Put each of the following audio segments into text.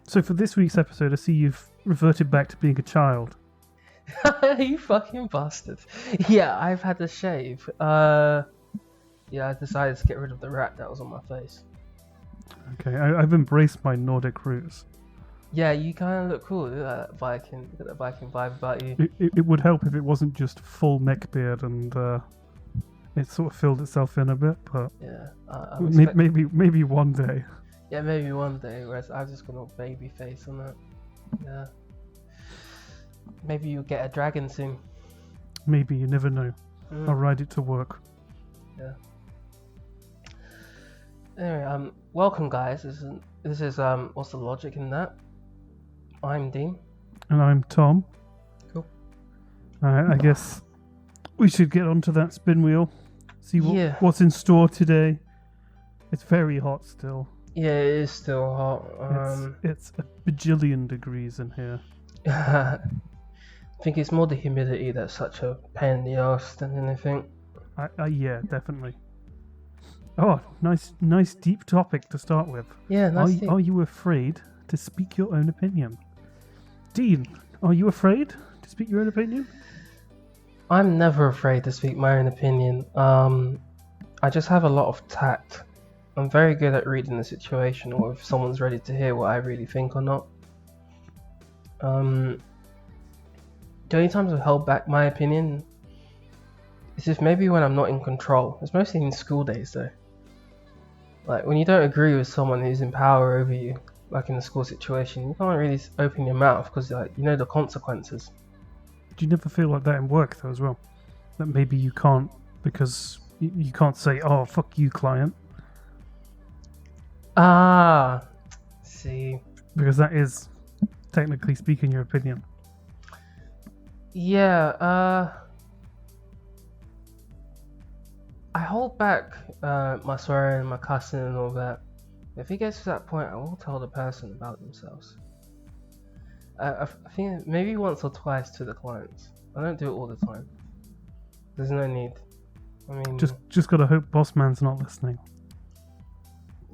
So for this week's episode, I see you've reverted back to being a child. You fucking bastard. Yeah, I've had a shave. Yeah, I decided to get rid of the rat that was on my face. Okay, I've embraced my Nordic roots. Yeah, you kind of look cool. Look at that Viking. Look at that Viking vibe about you. It would help if it wasn't just full neck beard and it sort of filled itself in a bit, but Yeah, maybe one day. Yeah, maybe one day. Whereas I've just got a baby face on that. Yeah. Maybe you'll get a dragon soon. Maybe, you never know. I'll ride it to work. Yeah. Anyway, welcome guys. This is what's the logic in that? I'm Dean. And I'm Tom. Cool. I guess we should get onto that spin wheel. See what's in store today. It's very hot still. Yeah, it is still hot. It's a bajillion degrees in here. I think it's more the humidity that's such a pain in the arse than anything. Yeah, definitely. Oh, nice deep topic to start with. Yeah, nice. Are you afraid to speak your own opinion? Dean, are you afraid to speak your own opinion? I'm never afraid to speak my own opinion. I just have a lot of tact. I'm very good at reading the situation, or if someone's ready to hear what I really think or not. The only times I've held back my opinion is if maybe when I'm not in control. It's mostly in school days though. Like when you don't agree with someone who's in power over you, like in a school situation, you can't really open your mouth because you know the consequences. Do you never feel like that in work though as well? That maybe you can't because you can't say, "Oh, fuck you, client." See. Because that is technically speaking your opinion. Yeah, I hold back my swearing and my cussing and all that. If it gets to that point, I will tell the person about themselves. I think maybe once or twice to the clients. I don't do it all the time. There's no need. I mean, just gotta hope boss man's not listening.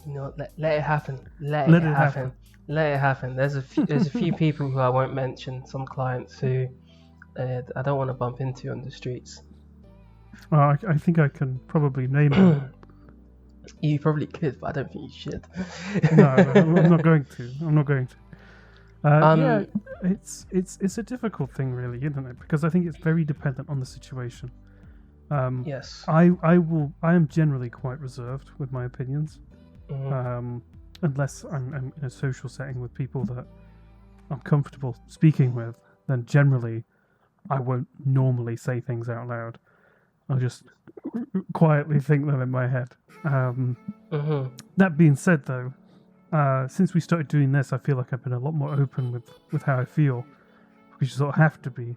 You know, let it happen. Let it happen. Let it happen. There's a few people who I won't mention. Some clients who I don't want to bump into on the streets. I think I can probably name them. You probably could, but I don't think you should. No, I'm not going to. Yeah, it's a difficult thing, really, isn't it? Because I think it's very dependent on the situation. Yes. I am generally quite reserved with my opinions, unless I'm in a social setting with people that I'm comfortable speaking with. Then generally, I won't normally say things out loud. I'll just quietly think them in my head. That being said, though, since we started doing this, I feel like I've been a lot more open with how I feel, because you sort of have to be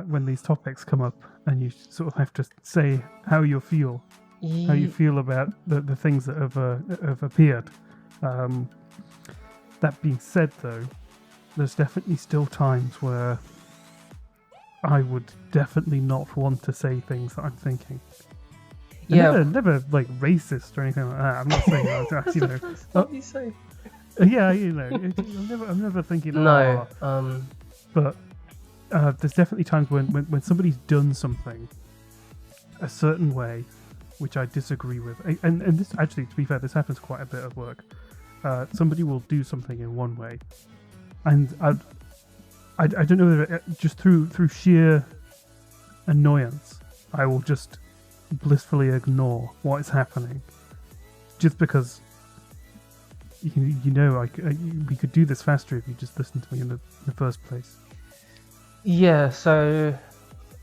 when these topics come up, and you sort of have to say how you feel about the things that have appeared. That being said, though, there's definitely still times where I would definitely not want to say things that I'm thinking. Yeah. Never like racist or anything like that. I'm not saying that. That's You the know. first time you say. Yeah, you know. I'm never thinking. No. But there's definitely times when somebody's done something a certain way, which I disagree with. And this actually, to be fair, this happens quite a bit at work. Somebody will do something in one way, and I don't know whether just through sheer annoyance, I will just blissfully ignore what is happening, just because we could do this faster if you just listened to me in the first place. Yeah. So,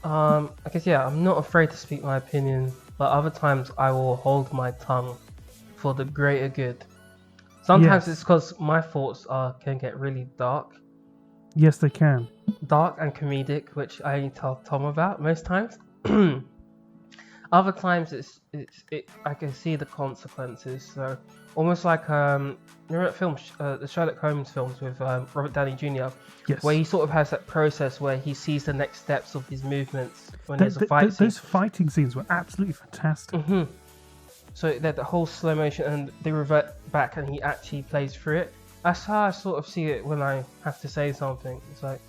I guess I'm not afraid to speak my opinion, but other times I will hold my tongue for the greater good. Sometimes it's because my thoughts can get really dark. Yes, they can. Dark and comedic, which I only tell Tom about most times. Other times I can see the consequences. So almost like remember that film, the Sherlock Holmes films with Robert Downey Jr. Yes. Where he sort of has that process where he sees the next steps of his movements when there's a fight scene. Those fighting scenes were absolutely fantastic. So that the whole slow motion, and they revert back, and he actually plays through it. That's how I sort of see it when I have to say something. It's like,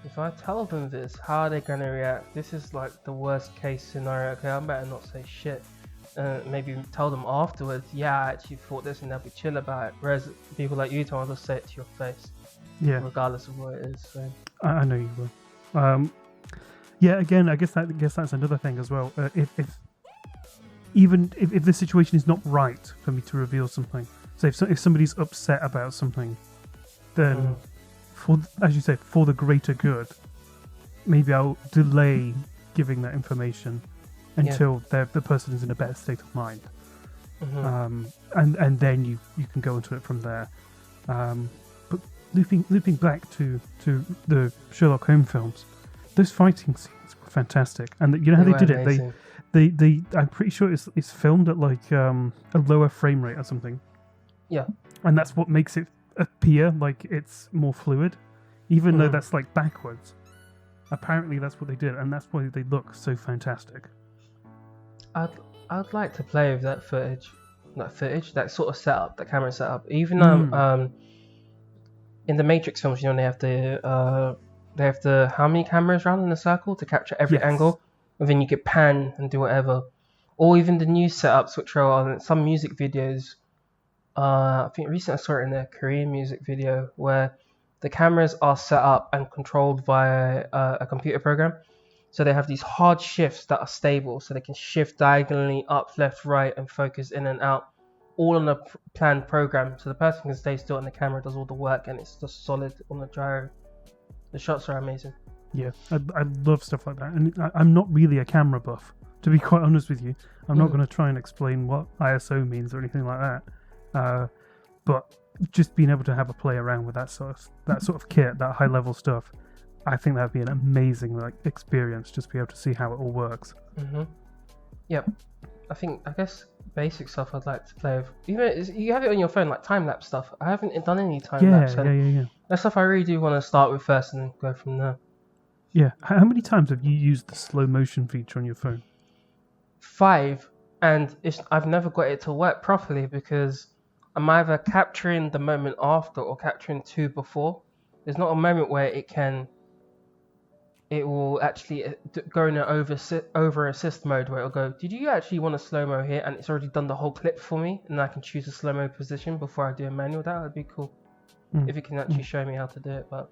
if I tell them this, how are they going to react? This is like the worst case scenario. Okay, I better not say shit. Maybe tell them afterwards, yeah, I actually thought this, and they'll be chill about it. Whereas people like you, Tom, will just say it to your face, Yeah, regardless of what it is. So. I know you will. Yeah, again, I guess that's another thing as well. If the situation is not right for me to reveal something, so if somebody's upset about something, then as you say, for the greater good, maybe I'll delay giving that information until the person is in a better state of mind, and then you can go into it from there. But looping back to the Sherlock Holmes films, those fighting scenes were fantastic, and you know how they did amazing. it. They I'm pretty sure it's filmed at like a lower frame rate or something. Yeah. And that's what makes it appear like it's more fluid, even though that's like backwards. Apparently that's what they did, and that's why they look so fantastic. I'd like to play with that footage, that sort of setup, that camera setup. Even though in the Matrix films, you know, they have the how many cameras around in a circle to capture every angle, and then you get pan and do whatever. Or even the new setups, which are on some music videos. I think recently I saw it in a Korean music video where the cameras are set up and controlled via a computer program. So they have these hard shifts that are stable, so they can shift diagonally up, left, right, and focus in and out, all on a planned program. So the person can stay still and the camera does all the work, and it's just solid on the gyro. The shots are amazing. Yeah, I love stuff like that, and I'm not really a camera buff, to be quite honest with you. I'm not going to try and explain what ISO means or anything like that. But just being able to have a play around with that sort of kit, that high level stuff, I think that'd be an amazing experience. Just be able to see how it all works. Yep. I guess basic stuff I'd like to play with. Even you have it on your phone, like time lapse stuff. I haven't done any time lapse. Yeah. That's stuff I really do want to start with first and go from there. Yeah. How many times have you used the slow motion feature on your phone? 5, and I've never got it to work properly because I'm either capturing the moment after or capturing 2 before. There's not a moment where it will actually go in an over assist mode where it'll go, did you actually want a slow-mo here? And it's already done the whole clip for me, and I can choose a slow-mo position before I do a manual. That would be cool if it can actually show me how to do it. But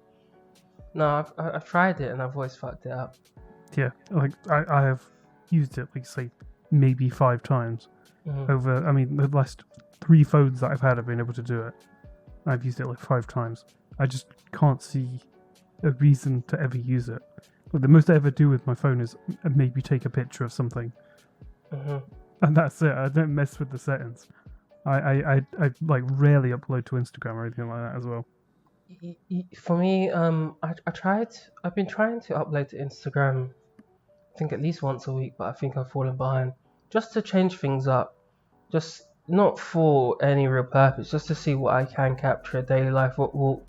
no, I've tried it and I've always fucked it up. Yeah, like I have used it, like say, maybe 5 times over. I mean, the last 3 phones that I've had, I've been able to do it. I've used it like 5 times. I just can't see a reason to ever use it. But the most I ever do with my phone is maybe take a picture of something, and that's it. I don't mess with the settings. I like rarely upload to Instagram or anything like that as well. For me, I've been trying to upload to Instagram, I think at least once a week, but I think I've fallen behind. Just to change things up, just not for any real purpose, just to see what I can capture daily life, what will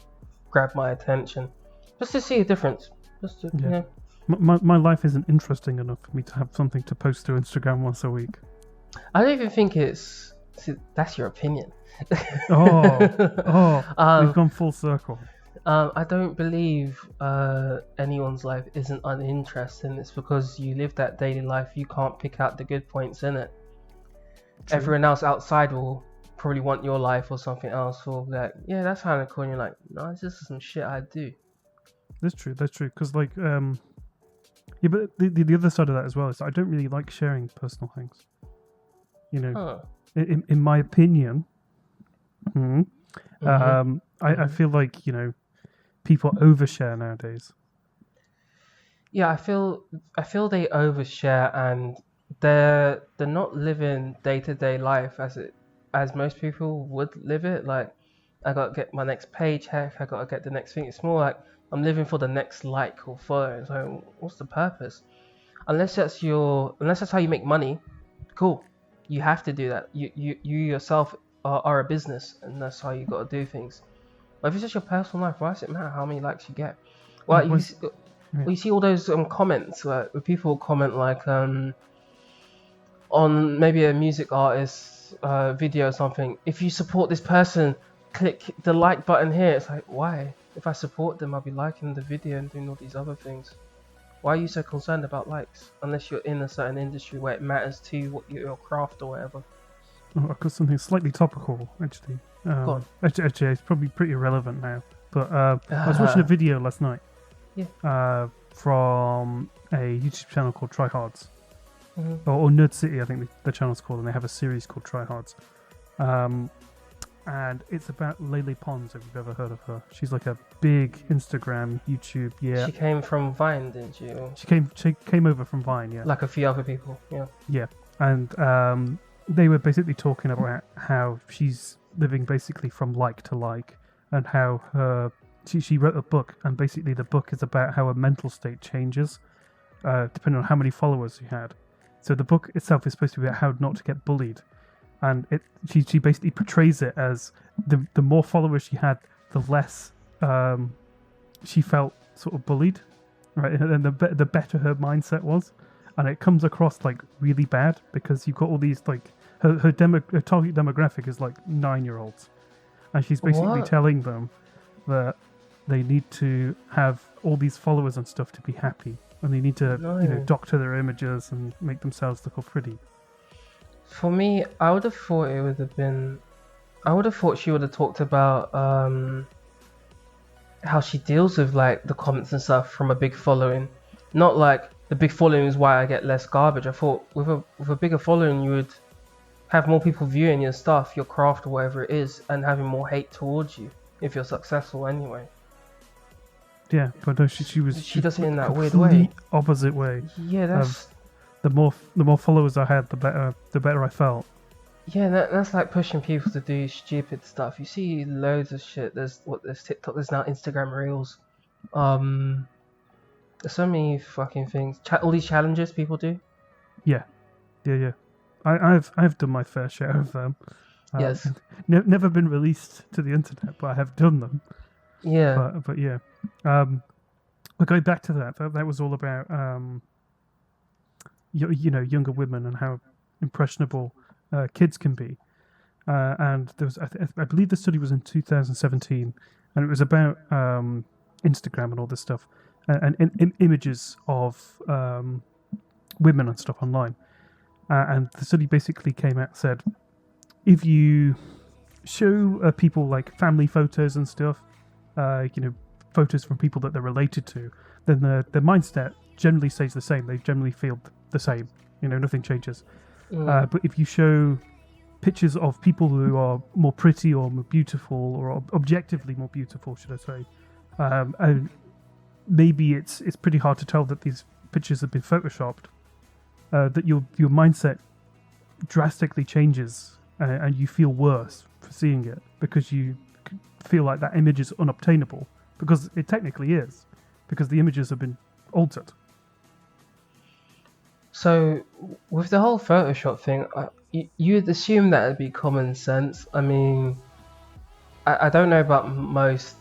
grab my attention, just to see a difference. Just to, you know. My life isn't interesting enough for me to have something to post to Instagram once a week. I don't even think it's. That's your opinion. We've gone full circle. I don't believe anyone's life isn't uninteresting. It's because you live that daily life, you can't pick out the good points in it. True. Everyone else outside will probably want your life or something else, or like, yeah, that's kind of cool. And you're like, no, this is some shit I do. That's true. Because like, yeah, but the other side of that as well is I don't really like sharing personal things. You know, in my opinion, I feel like, you know, people overshare nowadays. Yeah, I feel they overshare, and they're not living day-to-day life as most people would live it. Like, I gotta get my next paycheck, I gotta get the next thing. It's more like I'm living for the next like or follow. So what's the purpose? Unless that's how you make money, cool. You have to do that. You yourself are a business, and that's how you gotta do things. But if it's just your personal life, why does it matter how many likes you get? Well, you see all those comments where people comment like on maybe a music artist's video or something. If you support this person, click the like button here. It's like, why? If I support them, I'll be liking the video and doing all these other things. Why are you so concerned about likes? Unless you're in a certain industry where it matters to you, what your craft or whatever. Oh, I've got something slightly topical, actually. Go on. Actually, it's probably pretty irrelevant now. But I was watching a video last night. Yeah. From a YouTube channel called Tryhards. Mm-hmm. Or Nerd City, I think the channel's called, and they have a series called Tryhards. And it's about Lele Pons, if you've ever heard of her. She's like a big Instagram, YouTube, yeah. She came from Vine, didn't she? She came over from Vine, yeah. Like a few other people, yeah. Yeah, and they were basically talking about how she's living basically from like to like, and how she wrote a book, and basically the book is about how a mental state changes depending on how many followers you had. So the book itself is supposed to be about how not to get bullied. And she basically portrays it as the more followers she had, the less she felt sort of bullied, right? And the better her mindset was, and it comes across like really bad because you've got all these like her target demographic is like 9-year-olds, and she's basically telling them that they need to have all these followers and stuff to be happy, and they need to doctor their images and make themselves look all pretty. For me, I would have thought it would have been. I would have thought she would have talked about how she deals with like the comments and stuff from a big following. Not like the big following is why I get less garbage. I thought with a bigger following, you would have more people viewing your stuff, your craft, or whatever it is, and having more hate towards you if you're successful anyway. Yeah, but no, she does it in that weird way. way. Opposite way. Yeah, that's. The more followers I had, the better I felt. Yeah, that's like pushing people to do stupid stuff. You see loads of shit. There's TikTok. There's now Instagram Reels. There's so many fucking things. All these challenges people do. Yeah. I've done my fair share of them. Yes. Never been released to the internet, but I have done them. Yeah. But yeah. But going back to that was all about younger women and how impressionable kids can be. And there was, I believe the study was in 2017, and it was about Instagram and all this stuff, and images of women and stuff online. And the study basically came out and said, if you show people like family photos and stuff, photos from people that they're related to, then their mindset generally stays the same. They generally feel the same. Nothing changes. But if you show pictures of people who are more pretty or more beautiful, or objectively more beautiful, should I say, and maybe it's pretty hard to tell that these pictures have been photoshopped, that your mindset drastically changes, and you feel worse for seeing it because you feel like that image is unobtainable, because it technically is, because the images have been altered. So, with the whole Photoshop thing, you'd assume that it'd be common sense. I mean, I don't know about most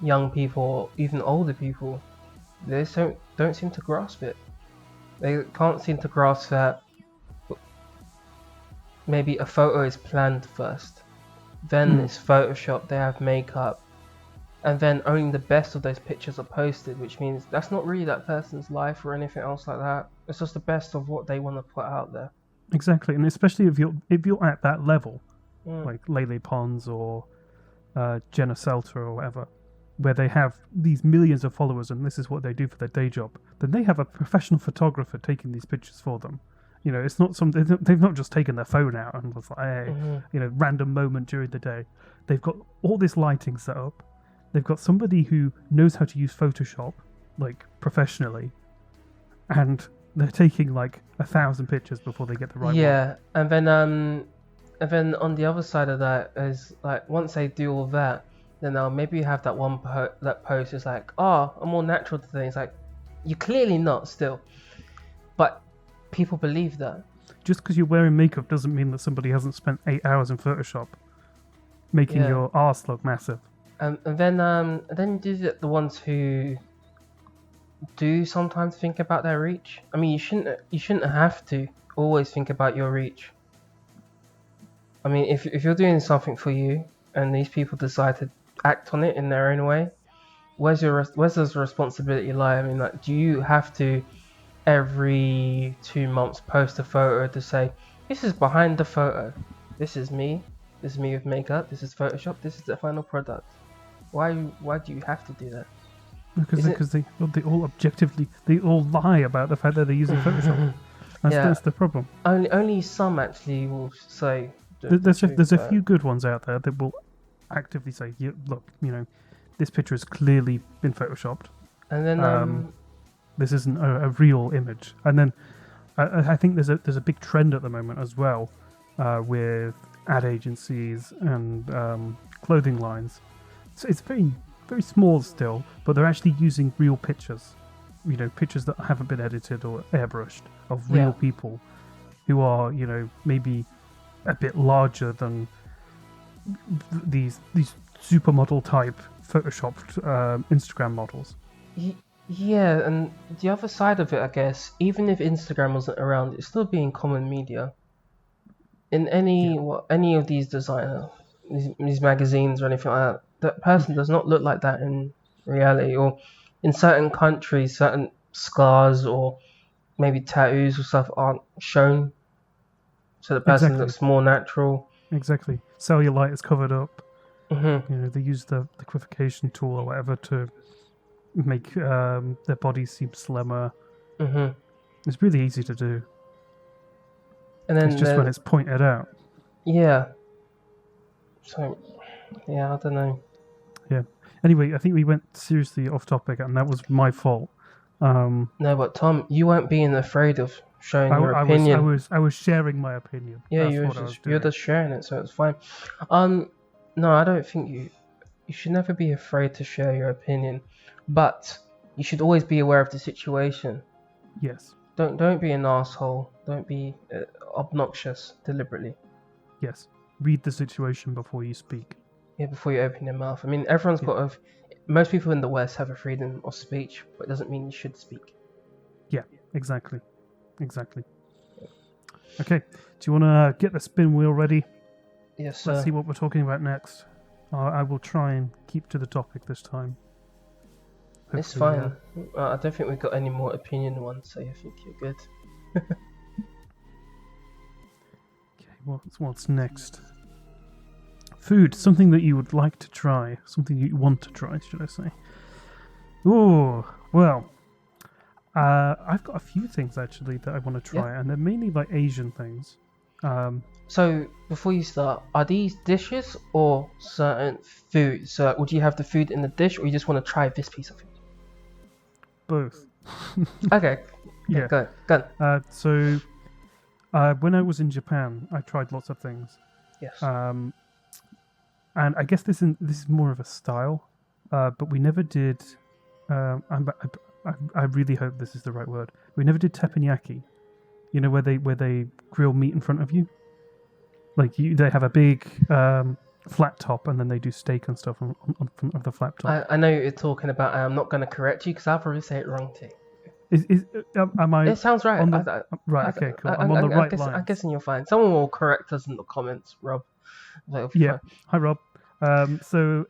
young people, or even older people. They just don't seem to grasp it. They can't seem to grasp that maybe a photo is planned first, then it's Photoshop, they have makeup, and then only the best of those pictures are posted, which means that's not really that person's life or anything else like that. It's just the best of what they want to put out there. Exactly, and especially if you're at that level, like Lele Pons or Jenna Selter or whatever, where they have these millions of followers and this is what they do for their day job, then they have a professional photographer taking these pictures for them. It's not they've not just taken their phone out and was like, hey, random moment during the day. They've got all this lighting set up. They've got somebody who knows how to use Photoshop, like professionally, and they're taking like 1,000 pictures before they get the right one. Yeah, and then on the other side of that is like once they do all that, then they'll maybe have that one that post is like, oh, I'm more natural to things. Like, you're clearly not still, but people believe that. Just because you're wearing makeup doesn't mean that somebody hasn't spent 8 hours in Photoshop making your arse look massive. And then do the ones who do sometimes think about their reach. I mean, you shouldn't have to always think about your reach. I mean, if you're doing something for you, and these people decide to act on it in their own way, where's the responsibility lie? I mean, like, do you have to every 2 months post a photo to say this is behind the photo, this is me with makeup, this is Photoshop, this is the final product? Why do you have to do that? Because they all lie about the fact that they're using Photoshop. That's the problem. Only some actually will say there's a few good ones out there that will actively say, look, this picture has clearly been photoshopped, and then this isn't a real image. And then I think there's a big trend at the moment as well, with ad agencies and clothing lines. So it's very, very small still, but they're actually using real pictures, pictures that haven't been edited or airbrushed of real people who are, maybe a bit larger than these supermodel type photoshopped Instagram models. Yeah, and the other side of it, I guess, even if Instagram wasn't around, it's still being common media. In any of these designers, these magazines or anything like that, that person does not look like that in reality. Or in certain countries, certain scars or maybe tattoos or stuff aren't shown, so the person looks more natural. Exactly. Cellulite is covered up. Mm-hmm. They use the liquefaction tool or whatever to make their bodies seem slimmer. Mm-hmm. It's really easy to do. And then it's just when it's pointed out. Yeah. So, yeah, I don't know. Yeah. Anyway, I think we went seriously off topic, and that was my fault. No, but Tom, you weren't being afraid of showing your opinion. I was sharing my opinion. Yeah, you're just sharing it, so it's fine. No, I don't think you should never be afraid to share your opinion, but you should always be aware of the situation. Yes. Don't be an asshole. Don't be obnoxious deliberately. Yes. Read the situation before you speak. Yeah, before you open your mouth. I mean, everyone's got most people in the West have a freedom of speech, but it doesn't mean you should speak. Yeah, exactly. Okay, do you want to get the spin wheel ready? Yes, sir. Let's see what we're talking about next. I will try and keep to the topic this time. Hopefully, it's fine. I don't think we've got any more opinion ones, so I think you're good. Okay, what's next? Food, something that you would like to try. Something you want to try, should I say. Oh, well, I've got a few things actually that I want to try, and they're mainly like Asian things. So, before you start, are these dishes or certain foods? So, would you have the food in the dish, or you just want to try this piece of food? Both. Okay. Yeah. Go. So, when I was in Japan, I tried lots of things. Yes. And I guess this is more of a style, but we never did. I really hope this is the right word. We never did teppanyaki. You know, where they grill meat in front of you. Like they have a big flat top, and then they do steak and stuff on front of the flat top. I know what you're talking about. I'm not going to correct you because I'll probably say it wrong too. Am I? It sounds right. Right. Okay. Cool. I'm on the right line. I'm guessing you're fine. Someone will correct us in the comments, Rob. Yeah. Hi, Rob. So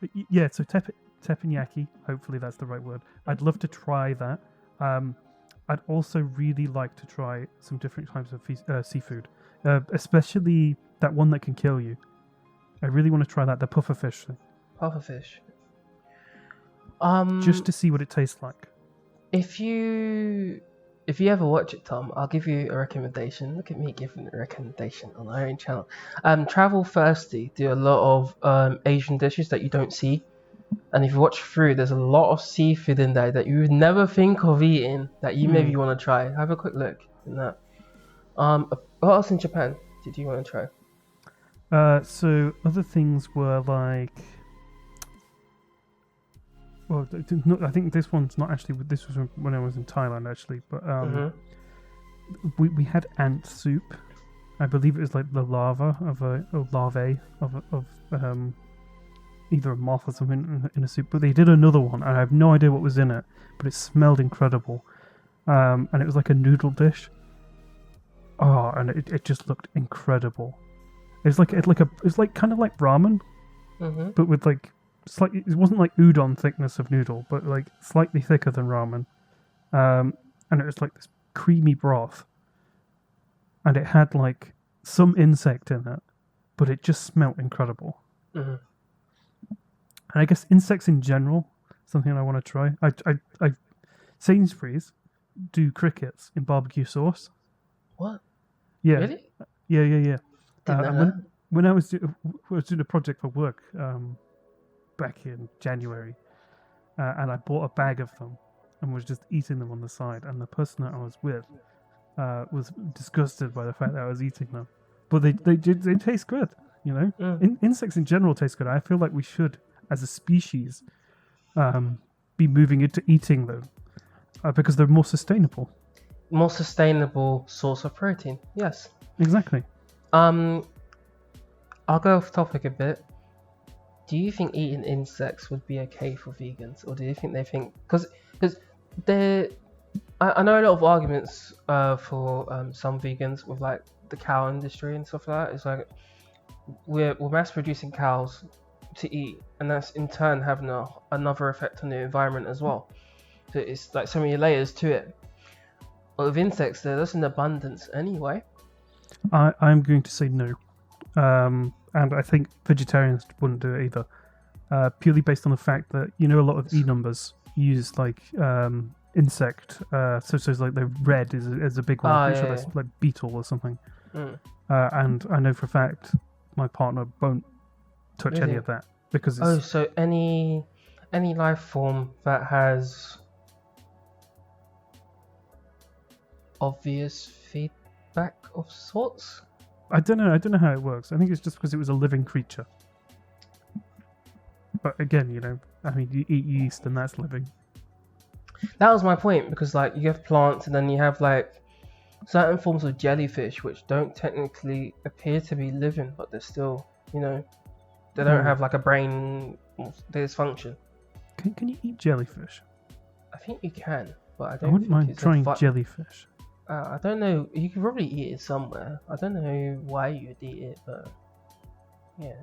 teppanyaki. Hopefully that's the right word. I'd love to try that. I'd also really like to try some different types of seafood, especially that one that can kill you. I really want to try that, the pufferfish thing. Pufferfish. Just to see what it tastes like. If you ever watch it, Tom, I'll give you a recommendation. Look at me giving a recommendation on our own channel. Travel Thirsty do a lot of Asian dishes that you don't see. And if you watch through, there's a lot of seafood in there that you would never think of eating that you maybe want to try. Have a quick look in that. What else in Japan did you want to try? So other things were like, well, I think this one's not actually. This was when I was in Thailand actually, but we had ant soup. I believe it was like the larvae of either a moth or something in a soup, but they did another one, and I have no idea what was in it, but it smelled incredible, and it was like a noodle dish. Oh, and it just looked incredible. It's like kind of like ramen, Mm-hmm. but with like slightly. It wasn't like udon thickness of noodle, but like slightly thicker than ramen. And it was like this creamy broth, and it had like some insect in it, but it just smelt incredible. Mm-hmm. And I guess insects in general, something I want to try. I Sainsbury's do crickets in barbecue sauce. What? Yeah, Really? yeah. Didn't know And that. when I was doing a project for work back in January, and I bought a bag of them and was just eating them on the side, and the person that I was with was disgusted by the fact that I was eating them, but they taste good, you know. Insects in general taste good. I feel like we should, as a species, be moving into eating them because they're more sustainable. More sustainable source of protein. Yes. Exactly. I'll go off topic a bit. Do you think eating insects would be okay for vegans, or do you think they think because I know a lot of arguments for some vegans with like the cow industry and stuff like that. It's like we're mass producing cows to eat, and that's in turn having another effect on the environment as well. So it's like so many layers to it. But with insects, there's in abundance anyway. I'm going to say no, and I think vegetarians wouldn't do it either, purely based on the fact that a lot of numbers use like insect, so it's like the red is a big one. I'm pretty sure that's like beetle or something. And I know for a fact my partner won't touch any of that because it's... so any life form that has obvious feedback of sorts. I don't know how it works. I think it's just because it was a living creature. But again, I mean, you eat yeast and that's living. That was my point, because like you have plants and then you have like certain forms of jellyfish which don't technically appear to be living, but they're still, they don't have like a brain dysfunction. Can you eat jellyfish? I think you can, but I don't. I wouldn't mind trying jellyfish. I don't know. You could probably eat it somewhere. I don't know why you'd eat it, but yeah.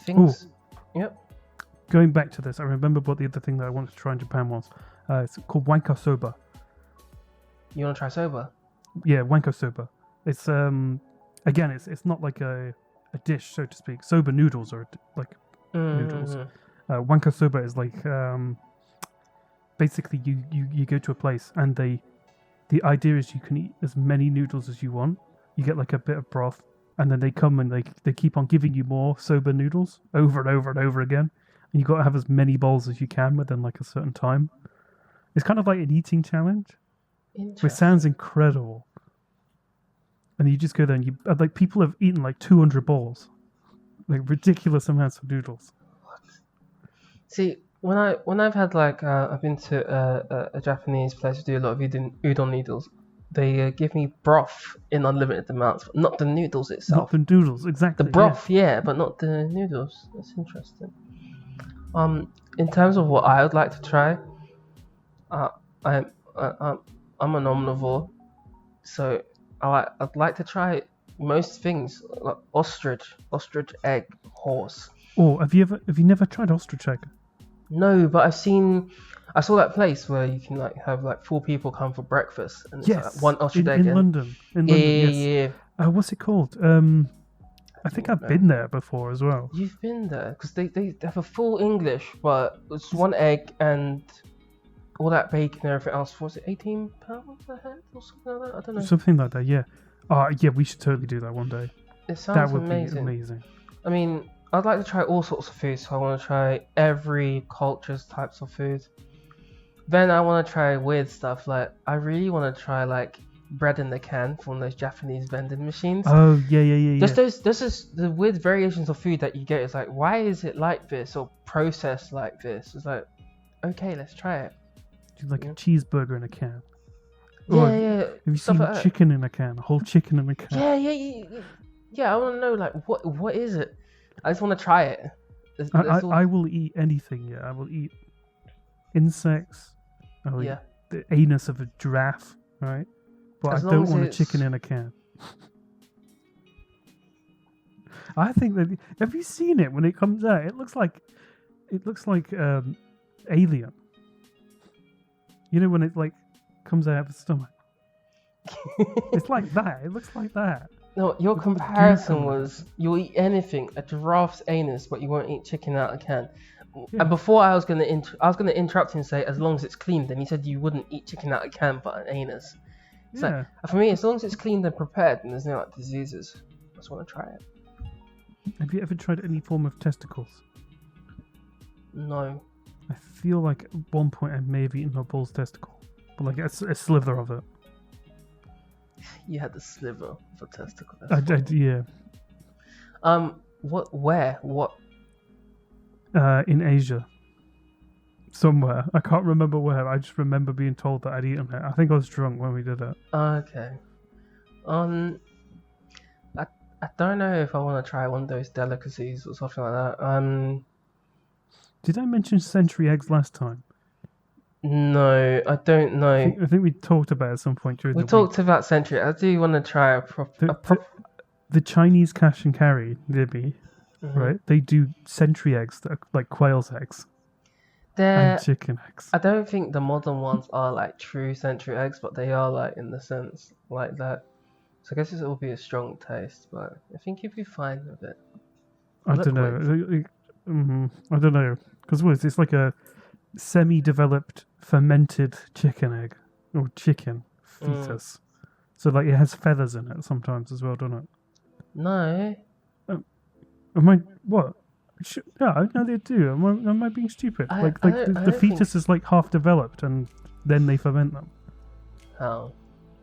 Things. Ooh. Yep. Going back to this, I remember what the other thing that I wanted to try in Japan was. It's called wanko soba. You want to try soba? Yeah, wanko soba. It's again, it's not like a dish, so to speak. Soba noodles are like noodles. Wanko soba is like basically you go to a place and the idea is you can eat as many noodles as you want. You get like a bit of broth, and then they come and they keep on giving you more soba noodles over and over and over again. And you got to have as many bowls as you can within like a certain time. It's kind of like an eating challenge, which sounds incredible. And you just go there and like people have eaten like 200 bowls, like ridiculous amounts of noodles. What? See, when I've had like I've been to a Japanese place to do a lot of udon noodles. They give me broth in unlimited amounts, but not the noodles itself. Not the noodles, exactly. The broth, yeah, but not the noodles. That's interesting. In terms of what I would like to try, I'm an omnivore, so I'd like to try most things like ostrich egg, horse. Oh, have you never tried ostrich egg? No, but I saw that place where you can like have like 4 people come for breakfast, and it's like one ostrich egg in London. Yeah. What's it called? I think I've been there before as well. You've been there because they have a full English, but it's 1 egg and all that bacon and everything else. Was it £18 a head or something like that? I don't know. Something like that, yeah. Yeah, we should totally do that one day. It sounds amazing. Be amazing. I mean, I'd like to try all sorts of food, so I want to try every culture's types of food. Then I want to try weird stuff, like I really want to try like bread in the can from those Japanese vending machines. Oh yeah. This is the weird variations of food that you get. It's like, why is it like this or processed like this? It's like, okay, let's try it. Like a cheeseburger in a can. Yeah. Have you seen like chicken in a can? A whole chicken in a can? Yeah. I want to know like what is it? I just want to try it. I will eat anything. Yeah, I will eat insects. I will eat the anus of a giraffe. Right, but I don't want a chicken in a can. I think that. Have you seen it when it comes out? It looks like Alien. You know when it like comes out of the stomach. It's like that. It looks like that. No, your With comparison goop on it. was you'll eat anything, a giraffe's anus, but you won't eat chicken out of a can. Yeah. And before I was gonna interrupt and say as long as it's clean. Then you said you wouldn't eat chicken out of a can, but an anus. It's Yeah. like, for me, as long as it's cleaned and prepared, and there's no like diseases, I just want to try it. Have you ever tried any form of testicles? No. I feel like at one point I may have eaten a bull's testicle, but like a slither of it. You had the sliver of a testicle. Yeah. What? Where? What? In Asia. Somewhere. I can't remember where. I just remember being told that I'd eaten it. I think I was drunk when we did it. Okay. I don't know if I want to try one of those delicacies or something like that. Did I mention century eggs last time? No, I don't know. I think we talked about it at some point during We the talked about century. I do want to try a the Chinese cash and carry near me, right? They do century eggs that are like quail's eggs and chicken eggs. I don't think the modern ones are like true century eggs, but they are like in the sense like that. So I guess it will be a strong taste, but I think you'll be fine with it. I don't know. I don't know. Because what is it? It's like a semi-developed fermented chicken egg or chicken fetus. So like it has feathers in it sometimes as well, doesn't it? No. Am I what? Yeah, no, they do. Am I being stupid? The fetus is like half developed and then they ferment them. How?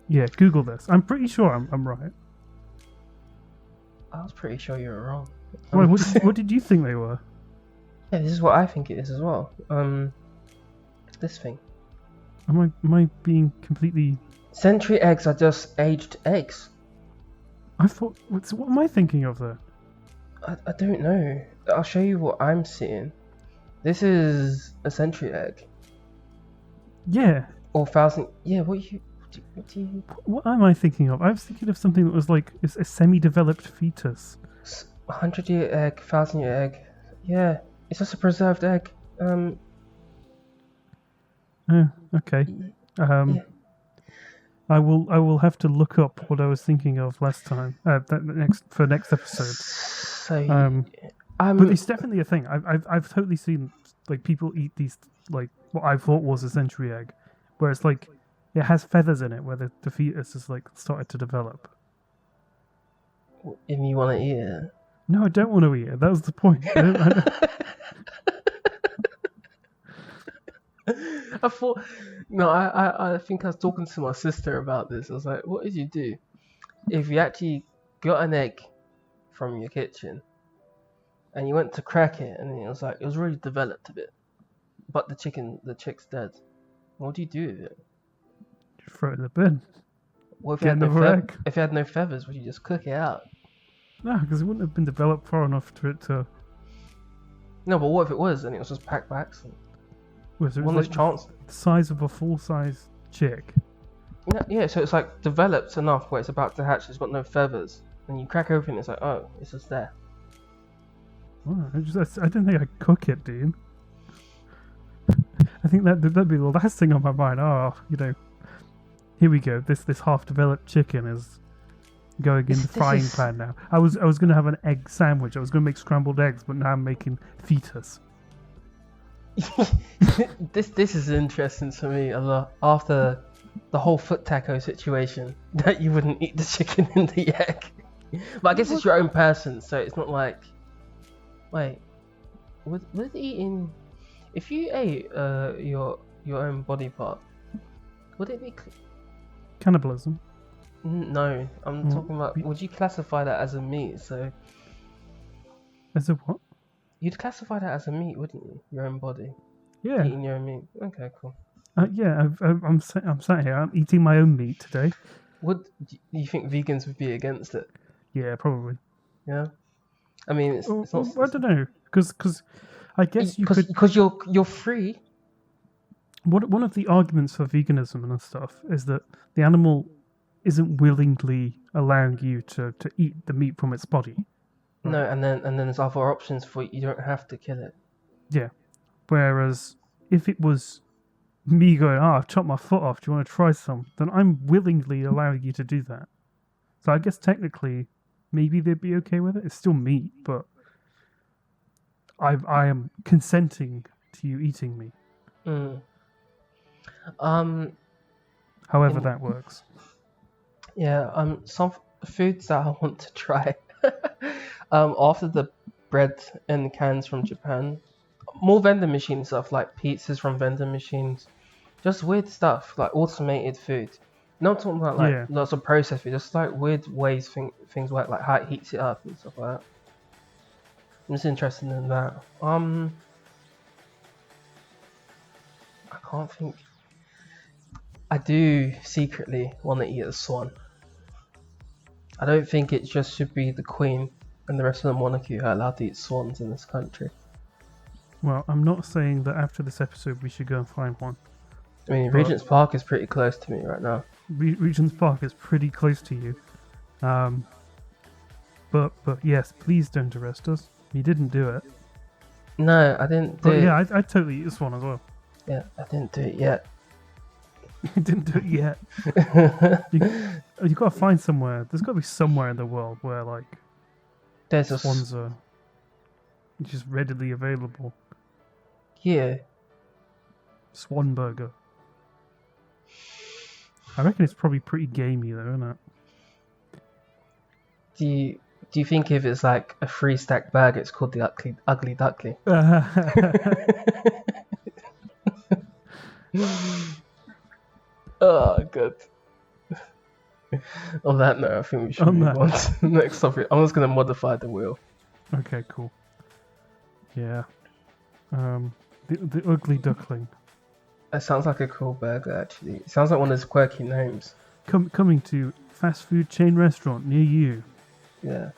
Yeah, Google this. I'm pretty sure I'm right. I was pretty sure you were wrong. Well, what did you think they were? Yeah, this is what I think it is as well. This thing. Am I being completely? Century eggs are just aged eggs. I thought. What am I thinking of there? I don't know. I'll show you what I'm seeing. This is a century egg. Yeah. Or thousand. Yeah. What do you? What am I thinking of? I was thinking of something that was like a semi-developed fetus. 100-year egg, 1,000-year egg. Yeah, it's just a preserved egg. Okay. Yeah. I will have to look up what I was thinking of last time. Next episode. So. But it's definitely a thing. I've totally seen like people eat these like what I thought was a century egg, where it's like it has feathers in it, where the fetus is like started to develop. If you want to eat it. No, I don't want to eat it. That was the point. I thought, no, I think I was talking to my sister about this. I was like, what did you do if you actually got an egg from your kitchen and you went to crack it and it was like, it was really developed a bit, but the chick's dead. What do you do with it? Just throw it in the bin. Well, if you had no feathers, would you just cook it out? No, because it wouldn't have been developed far enough for it to. No, but what if it was and it was just packed by accident? Well, so it One was of those like chances. the size of a full-size chick. Yeah, so it's like developed enough where it's about to hatch, it's got no feathers. And you crack open, it's like, oh, it's just there. Well, I didn't think I'd cook it, Dean. I think that'd be the last thing on my mind. Oh, here we go. This half-developed chicken is going in the frying pan now. I was going to have an egg sandwich. I was going to make scrambled eggs, but now I'm making fetus. This is interesting to me a lot after the whole foot taco situation that you wouldn't eat the chicken in the egg. But I guess it's your own person, so it's not like. Wait, would eating, if you ate your own body part, would it be Cannibalism? No, I'm talking about. Would you classify that as a meat? So. As a what? You'd classify that as a meat, wouldn't you? Your own body. Yeah. Eating your own meat. Okay, cool. Yeah, I'm sat here. I'm eating my own meat today. Do you think vegans would be against it? Yeah, probably. Yeah. I mean, it's not. I don't know, because I guess you could. Because you're free. One of the arguments for veganism and stuff is that the animal isn't willingly allowing you to eat the meat from its body. No, and then there's other options for it. You don't have to kill it. Yeah. Whereas if it was me going, I've chopped my foot off, do you want to try some? Then I'm willingly allowing you to do that. So I guess technically, maybe they'd be okay with it. It's still meat, but I am consenting to you eating me. Mm. However that works. Yeah. Some foods that I want to try. After the bread and cans from Japan, more vending machine stuff like pizzas from vending machines, just weird stuff like automated food. Not talking about like lots of processed food, just like weird ways things work, like how it heats it up and stuff like that. I'm just interested in that. I can't think. I do secretly want to eat a swan. I don't think it just should be the Queen and the rest of the monarchy who are allowed to eat swans in this country. Well, I'm not saying that after this episode we should go and find one. I mean, Regent's Park is pretty close to me right now. Regent's Park is pretty close to you. But yes, please don't arrest us. You didn't do it. No, I didn't do it. Yeah, I'd totally eat this one as well. Yeah, I didn't do it yet. You didn't do it yet. You've got to find somewhere. There's got to be somewhere in the world where like there's swans are just readily available. Yeah. Swan burger. I reckon it's probably pretty gamey though, isn't it? Do you think if it's like a 3-stack burger, it's called the ugly duckling? Oh, good. On that note, I think we should move on to the next topic. I'm just going to modify the wheel. Okay, cool. Yeah. The ugly duckling. That sounds like a cool burger, actually. It sounds like one of those quirky names. Coming to fast food chain restaurant near you. Yeah.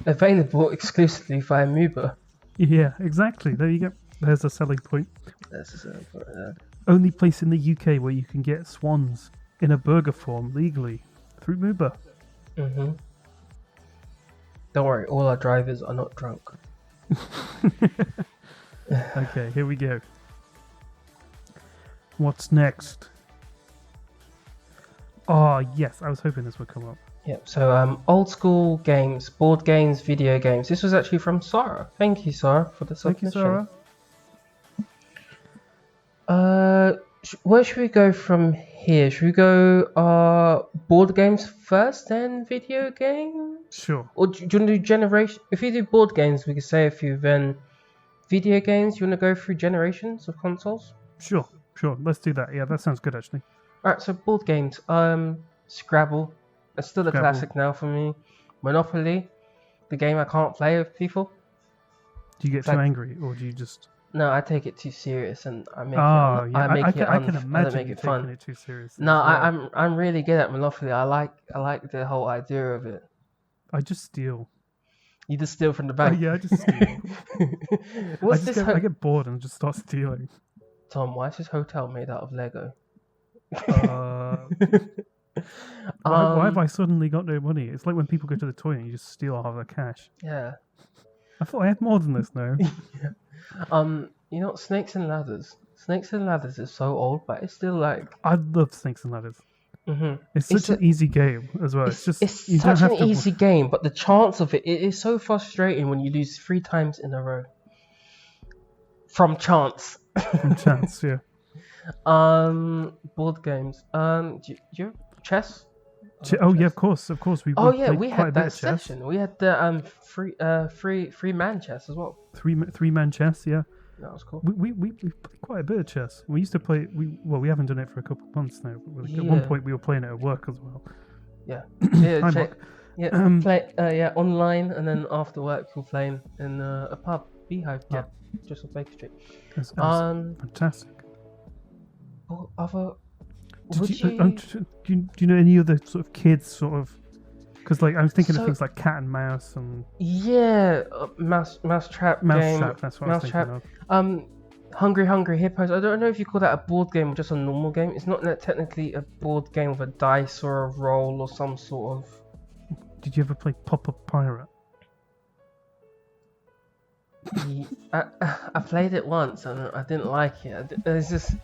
Available exclusively via Muba. Yeah, exactly. There you go. There's a selling point. That's a selling point, yeah. Only place in the UK where you can get swans in a burger form legally through Muba. Mm-hmm. Don't worry, all our drivers are not drunk. Okay, here we go. What's next? Oh, yes, I was hoping this would come up. Yep, so old school games, board games, video games. This was actually from Sarah. Thank you, Sarah, for the submission. Thank you, Sarah. Where should we go from here? Should we go board games first, then video games? Sure. Or do you want to do generation? If you do board games, we could say a few. Then video games, you want to go through generations of consoles? Sure. Let's do that. Yeah, that sounds good, actually. Alright, so board games. Scrabble. It's still a classic now for me. Monopoly. The game I can't play with people. Do you get too angry, or do you just... No, I take it too serious, and I make I it can imagine make it fun. It too serious. No, I'm really good at Monopoly. I like the whole idea of it. I just steal. You just steal from the bank. Yeah, I just steal. I get bored and just start stealing. Tom, why is this hotel made out of Lego? Why have I suddenly got no money? It's like when people go to the toilet and you just steal all of their cash. Yeah. I thought I had more than this now. Yeah. You know, Snakes and Ladders. Snakes and Ladders is so old, but it's still like... I love Snakes and Ladders. Mm-hmm. It's such an easy game as well. It's such an easy game, but the chance of it is so frustrating when you lose 3 times in a row. From chance. From chance, yeah. Board games. Do you have chess? Yeah, of course. We had that session. We had the three man chess as well. Three man chess, yeah. That was cool. We played quite a bit of chess. We used to play. We haven't done it for a couple of months now. But at one point we were playing it at work as well. Yeah. Play online, and then after work we're playing in a pub, Beehive pub, just on Baker Street. That's fantastic. What other? Do you know any other sort of kids sort of? Because like I was thinking of things like cat and mouse and mousetrap game. Mousetrap, that's what I was thinking of. Hungry Hippos. I don't know if you call that a board game or just a normal game. It's not technically a board game with a dice or a roll or some sort of. Did you ever play Pop-Up Pirate? I played it once and I didn't like it. It's just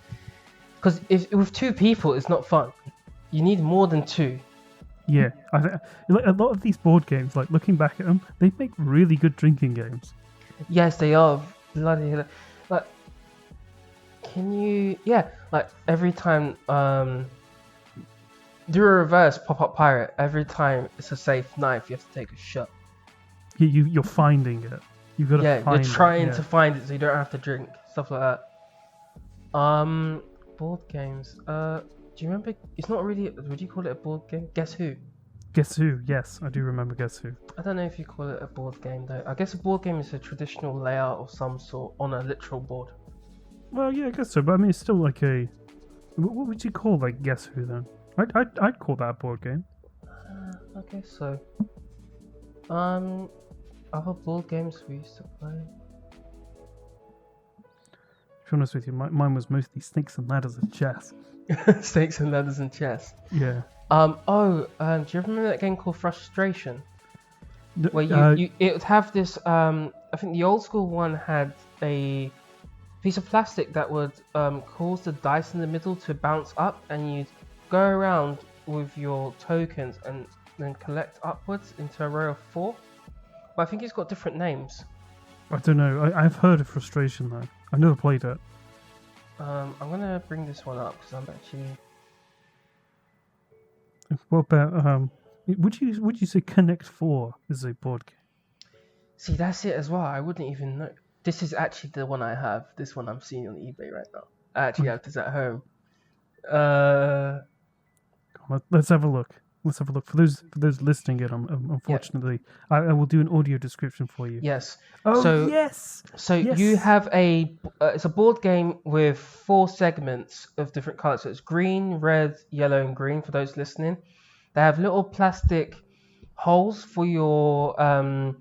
because if with two people, it's not fun. You need more than two. Yeah, like a lot of these board games, like looking back at them, they make really good drinking games. Yes, they are bloody hell. Like, can you? Yeah, like every time do a reverse pop-up pirate. Every time it's a safe knife, you have to take a shot. You're finding it. You've got to Yeah, find you're trying it. to find it so you don't have to drink stuff like that. Board games. Do you remember? It's not really. Would you call it a board game? Guess Who? Guess Who? Yes, I do remember Guess Who. I don't know if you call it a board game though. I guess a board game is a traditional layout of some sort on a literal board. Well, yeah, I guess so. But I mean, it's still like a. What would you call like Guess Who then? I'd call that a board game. I guess so. Other board games we used to play. To be honest with you, mine was mostly Snakes and Ladders and chess. Snakes and ladders and chess. Yeah. Do you remember that game called Frustration? Where it would have this. I think the old school one had a piece of plastic that would cause the dice in the middle to bounce up, and you'd go around with your tokens and then collect upwards into a row of 4. But I think it's got different names. I don't know. I've heard of Frustration though. I've never played it. I'm gonna bring this one up because I'm actually. What about Would you say Connect 4 is a board game? See, that's it as well. I wouldn't even know. This is actually the one I have. This one I'm seeing on eBay right now. I actually have this at home. Let's have a look. Let's have a look. For those listening it, unfortunately, yeah. I will do an audio description for you. Yes. Oh, so, yes! So yes. you have it's a board game with 4 segments of different colours. So it's green, red, yellow, and green for those listening. They have little plastic holes for your, I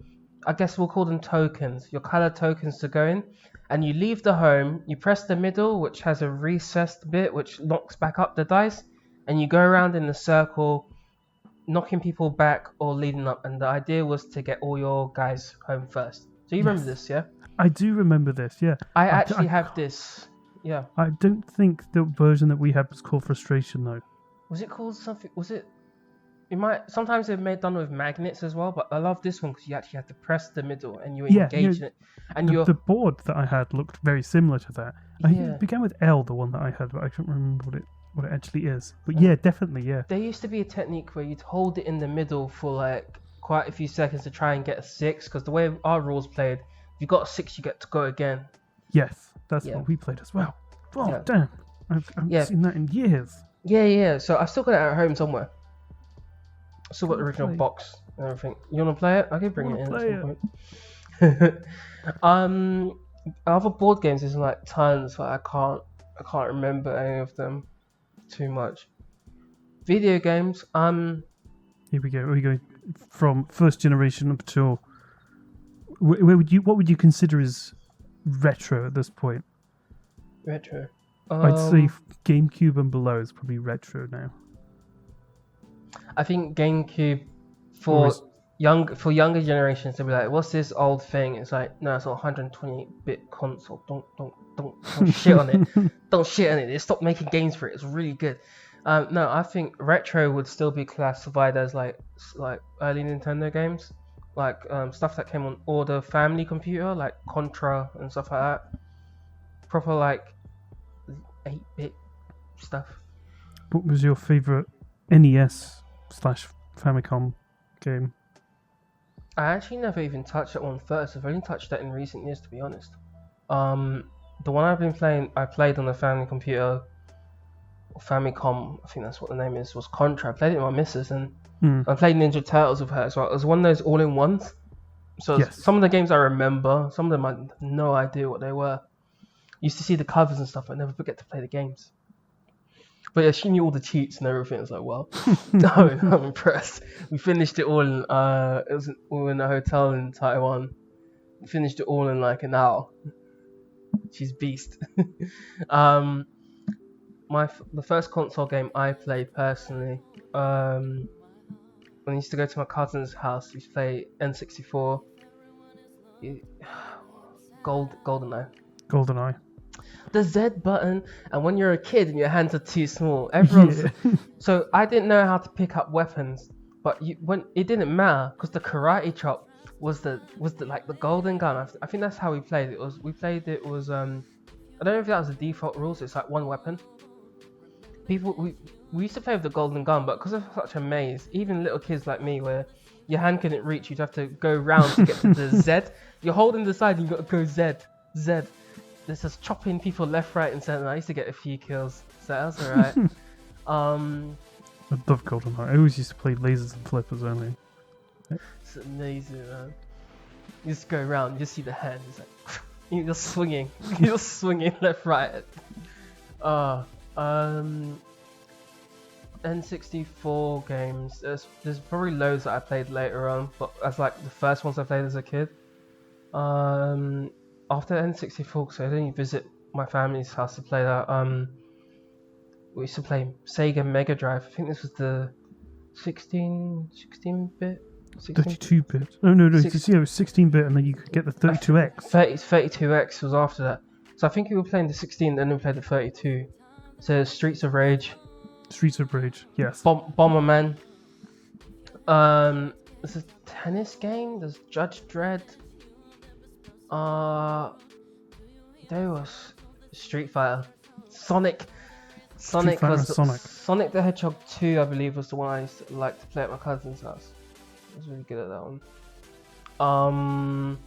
guess we'll call them tokens, your colour tokens to go in. And you leave the home, you press the middle, which has a recessed bit, which locks back up the dice. And you go around in a circle, knocking people back or leading up, and the idea was to get all your guys home first. So you remember this, yeah? I do remember this, yeah. I actually have this, yeah. I don't think the version that we had was called Frustration though. Was it called something? Was it? It might. Sometimes they've done with magnets as well, but I love this one because you actually have to press the middle and you engage in it. And the board that I had looked very similar to that. I think it began with L, the one that I had, but I can't remember what it actually is. But yeah, definitely, yeah. There used to be a technique where you'd hold it in the middle for like quite a few seconds to try and get a 6, because the way our rules played, if you got a 6, you get to go again. Yes, that's what we played as well. Oh, damn. I haven't seen that in years. Yeah. So I've still got it at home somewhere. I've still got the original box and everything. You want to play it? I can bring it in at some point. Other board games is like tons, but I can't remember any of them too much. Video games, Here we go. We go from first generation up to what would you consider as retro at this point? Retro. I'd say GameCube and below is probably retro now. I think GameCube for younger generations, they'll be like, "What's this old thing?" It's like, no, it's a 128-bit console. Don't shit on it. Don't shit on it. They stopped making games for it. It's really good. No, I think retro would still be classified as like early Nintendo games, like stuff that came on the family computer, like Contra and stuff like that. Proper like 8-bit stuff. What was your favorite NES/Famicom game? I actually never even touched that one first. I've only touched that in recent years, to be honest. The one I've been playing, I played on the family computer, or Famicom, I think that's what the name is, was Contra. I played it with my missus, and I played Ninja Turtles with her as well. It was one of those all-in-ones. So some of the games I remember, some of them I had no idea what they were. Used to see the covers and stuff, I never forget to play the games. But yeah, she knew all the cheats and everything. I was like, well, no, I'm impressed. We finished it all in, we were in a hotel in Taiwan. We finished it all in like an hour. She's beast. The first console game I played personally, when I used to go to my cousin's house, we used to play N64. GoldenEye. GoldenEye. The Z button, and when you're a kid and your hands are too small, everyone's. Yeah. So I didn't know how to pick up weapons, but when it didn't matter because the karate chop was the like the golden gun. I think that's how we played it. I don't know if that was the default rules. It's like one weapon. We used to play with the golden gun, but because of such a maze, even little kids like me, where your hand couldn't reach, you'd have to go round to get to the Z. You're holding the side and you got to go Z. This is chopping people left, right, and center. I used to get a few kills, so that was alright. I love GoldenEye. I always used to play lasers and flippers only. It's amazing, man. You just go around, you just see the hand. It's like you're swinging, left, right. N64 games. There's probably loads that I played later on, but as like the first ones I played as a kid. After N64, because I didn't visit my family's house to play that. We used to play Sega Mega Drive. I think this was the 16-bit. 32-bit. Oh no, it was 16-bit, and then you could get the 32X. 32X was after that. So I think we were playing the 16, then we played the 32. So Streets of Rage. Yes. Bomberman. There's a tennis game. There's Judge Dredd. There was Street Fighter. Sonic the Hedgehog 2, I believe, was the one I used to like to play at my cousin's house. I was really good at that one.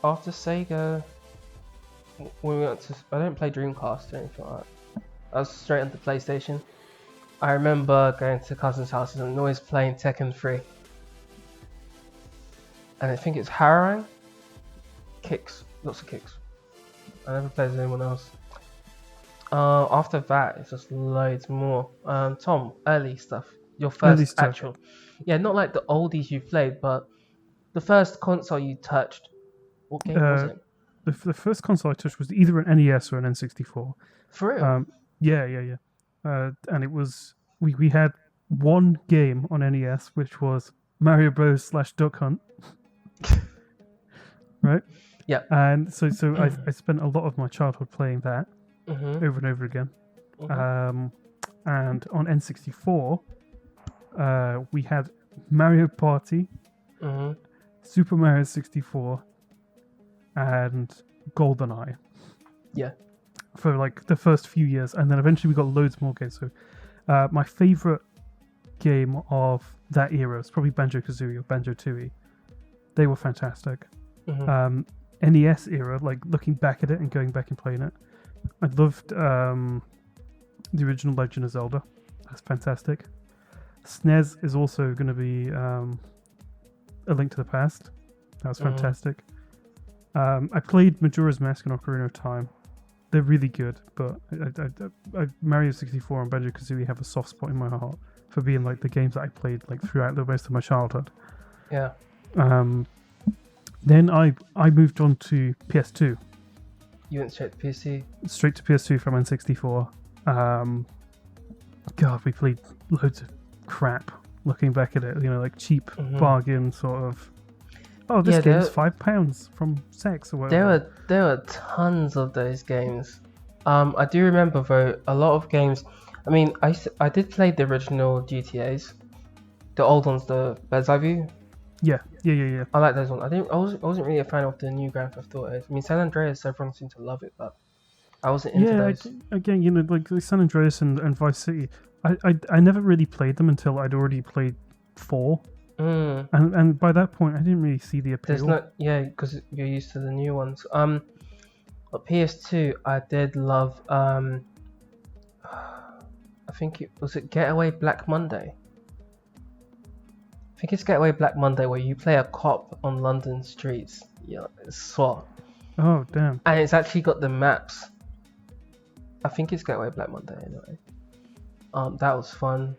After Sega, when we went to, I didn't play Dreamcast or anything like that. I was straight onto PlayStation. I remember going to cousins' houses and always playing Tekken 3. And I think it's Harrowing. Lots of kicks. I never played with anyone else. After that, it's just loads more. Tom, early stuff. Your first actual. Yeah, not like the oldies you played, but the first console you touched. What game was it? The first console I touched was either an NES or an N64. For real? Yeah. And it was we had one game on NES, which was Mario Bros. / Duck Hunt. Right? Yeah. And so I spent a lot of my childhood playing that over and over again. And on N64, we had Mario Party, Super Mario 64, and GoldenEye. Yeah. For like the first few years, and then eventually we got loads more games. So my favorite game of that era was probably Banjo-Kazooie or Banjo-Tooie. They were fantastic. NES era, like looking back at it and going back and playing it, I loved the original Legend of Zelda. That's fantastic. SNES is also going to be A Link to the Past. That was fantastic. I played Majora's Mask and Ocarina of Time. They're really good, but I Mario 64 and Banjo-Kazooie have a soft spot in my heart for being like the games that I played like throughout the rest of my childhood. Yeah. Then I moved on to PS2. You went straight to PC? Straight to PS2 from N64. God, we played loads of crap. Looking back at it, like cheap bargain sort of. Oh, this game's £5 from Sex or whatever. There were tons of those games. I do remember though a lot of games. I mean, I did play the original GTAs, the old ones, the Bird's Eye View. Yeah. I like those ones. I wasn't really a fan of the new Grand Theft Auto. I mean, San Andreas, everyone seemed to love it, but I wasn't into those. Again, like San Andreas and Vice City. I never really played them until I'd already played 4. And by that point, I didn't really see the appeal. Because you're used to the new ones. But PS2, I did love. I think it was Getaway Black Monday. I think it's Getaway Black Monday where you play a cop on London streets. Yeah, it's SWAT. Oh damn! And it's actually got the maps. I think it's Getaway Black Monday anyway. That was fun.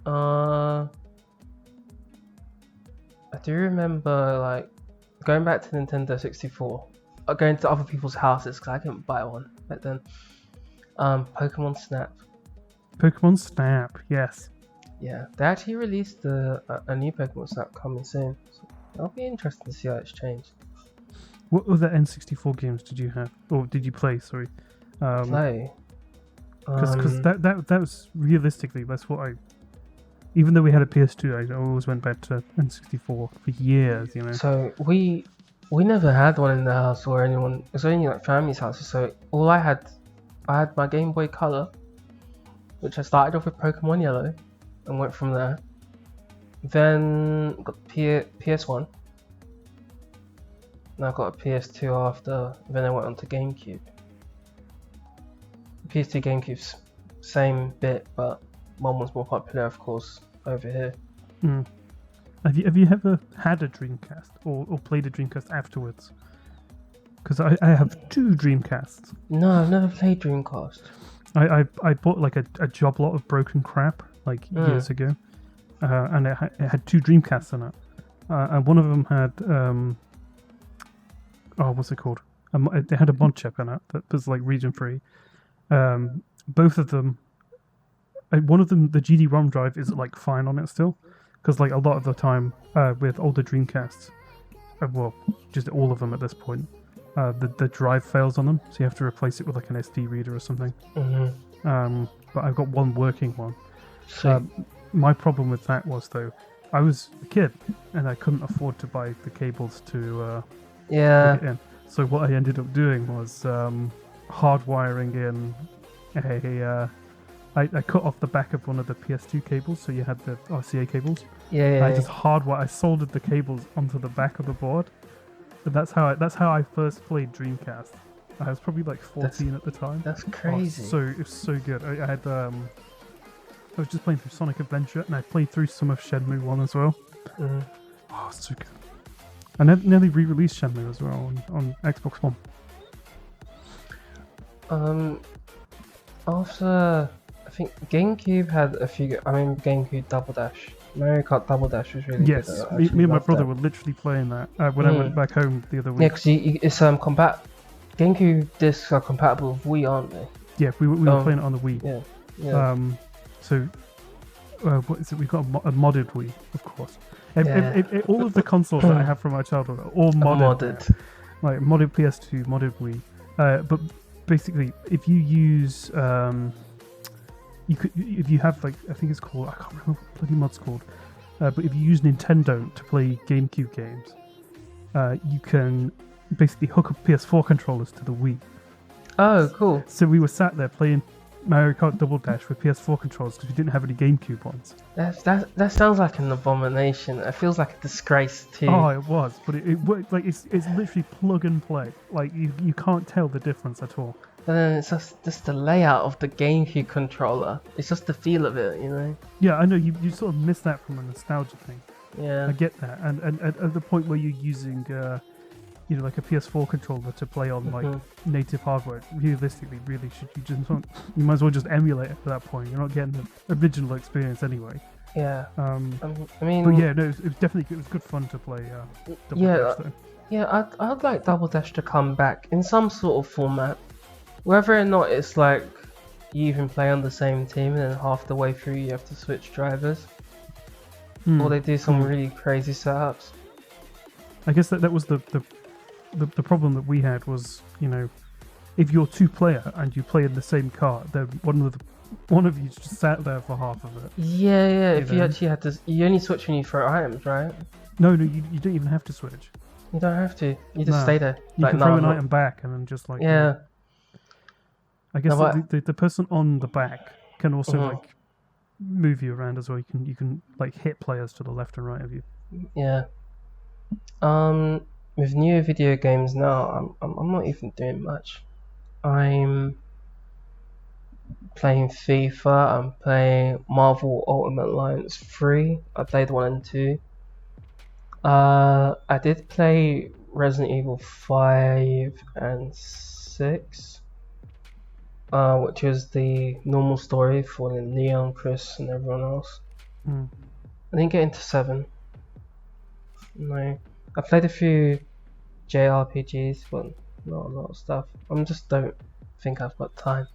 I do remember like going back to Nintendo 64, going to other people's houses because I couldn't buy one back then. Pokemon Snap, yes. Yeah, they actually released a new Pokemon Snap coming soon. So that'll be interesting to see how it's changed. What other N64 games did you have, or did you play? Sorry, Play. because that was realistically that's what I. Even though we had a PS2, I always went back to N64 for years. You know. So we never had one in the house or anyone. It was only like family's houses. So all I had my Game Boy Color, which I started off with Pokemon Yellow, and went from there. Then got PS1. And I got a PS2 after. Then I went on to GameCube. PS2, GameCube's same bit, but one was more popular, of course, over here. Mm. Have you ever had a Dreamcast or played a Dreamcast afterwards? Because I have 2 Dreamcasts. No, I've never played Dreamcast. I bought like a job lot of broken crap like years ago, and it had 2 Dreamcasts on it, and one of them had what's it called? It had a mod chip in it that was like region free. Both of them, one of them, the GD-ROM drive is like fine on it still, because like a lot of the time with older Dreamcasts, well, just all of them at this point, the drive fails on them, so you have to replace it with like an SD reader or something. But I've got one working one. My problem with that was though, I was a kid and I couldn't afford to buy the cables to plug it in. So what I ended up doing was hardwiring in I cut off the back of one of the PS2 cables, so you had the RCA cables. I just I soldered the cables onto the back of the board, and that's how I first played Dreamcast. I was probably like 14 at the time. That's crazy. It was so good. I had I was just playing through Sonic Adventure, and I played through some of Shenmue 1 as well. Oh, it's so good. I nearly re-released Shenmue as well on Xbox One. After, I think GameCube had a few. I mean, GameCube Double Dash. Mario Kart Double Dash was really good. Yes, me and my brother were literally playing that when I went back home the other week. Yeah, because it's GameCube discs are compatible with Wii, aren't they? Yeah, we were playing it on the Wii. Yeah. So what is it? We've got a modded Wii, of course. All of the consoles that I have from my childhood are all modded. Like modded PS2, modded Wii. But basically, if you use if you have like, I think it's called, I can't remember what bloody mod's called, but if you use Nintendo to play GameCube games, you can basically hook up PS4 controllers to the Wii. Oh, cool. So we were sat there playing Mario Kart Double Dash with PS4 controllers because we didn't have any GameCube ones. That sounds like an abomination. It feels like a disgrace too. Oh, it was, but it worked. Like it's literally plug and play. Like you can't tell the difference at all. But then it's just the layout of the GameCube controller. It's just the feel of it, you know. Yeah, I know you sort of miss that from a nostalgia thing. Yeah, I get that, and at the point where you're using like a PS4 controller to play on like native hardware, realistically, really you might as well just emulate it at that point. You're not getting the original experience anyway. Yeah. I mean, but yeah, no, it was good fun to play. Double Dash, though. Yeah, I'd like Double Dash to come back in some sort of format, whether or not it's like you even play on the same team and then half the way through you have to switch drivers, or they do some really crazy setups. I guess that was the problem that we had was, if you're 2-player and you play in the same car, then one of you just sat there for half of it. Yeah. If you actually had to, you only switch when you throw items, right? No, you don't even have to switch. You don't have to. You just stay there. You can throw an item back and then just like. Yeah. I guess the person on the back can also like move you around as well. You can like hit players to the left and right of you. Yeah. With newer video games now, I'm not even doing much. I'm playing FIFA. I'm playing Marvel Ultimate Alliance 3. I played 1 and 2. I did play Resident Evil 5 and 6, which was the normal story for Leon, Chris, and everyone else. I didn't get into 7. No. I played a few JRPGs, but not a lot of stuff. I just don't think I've got time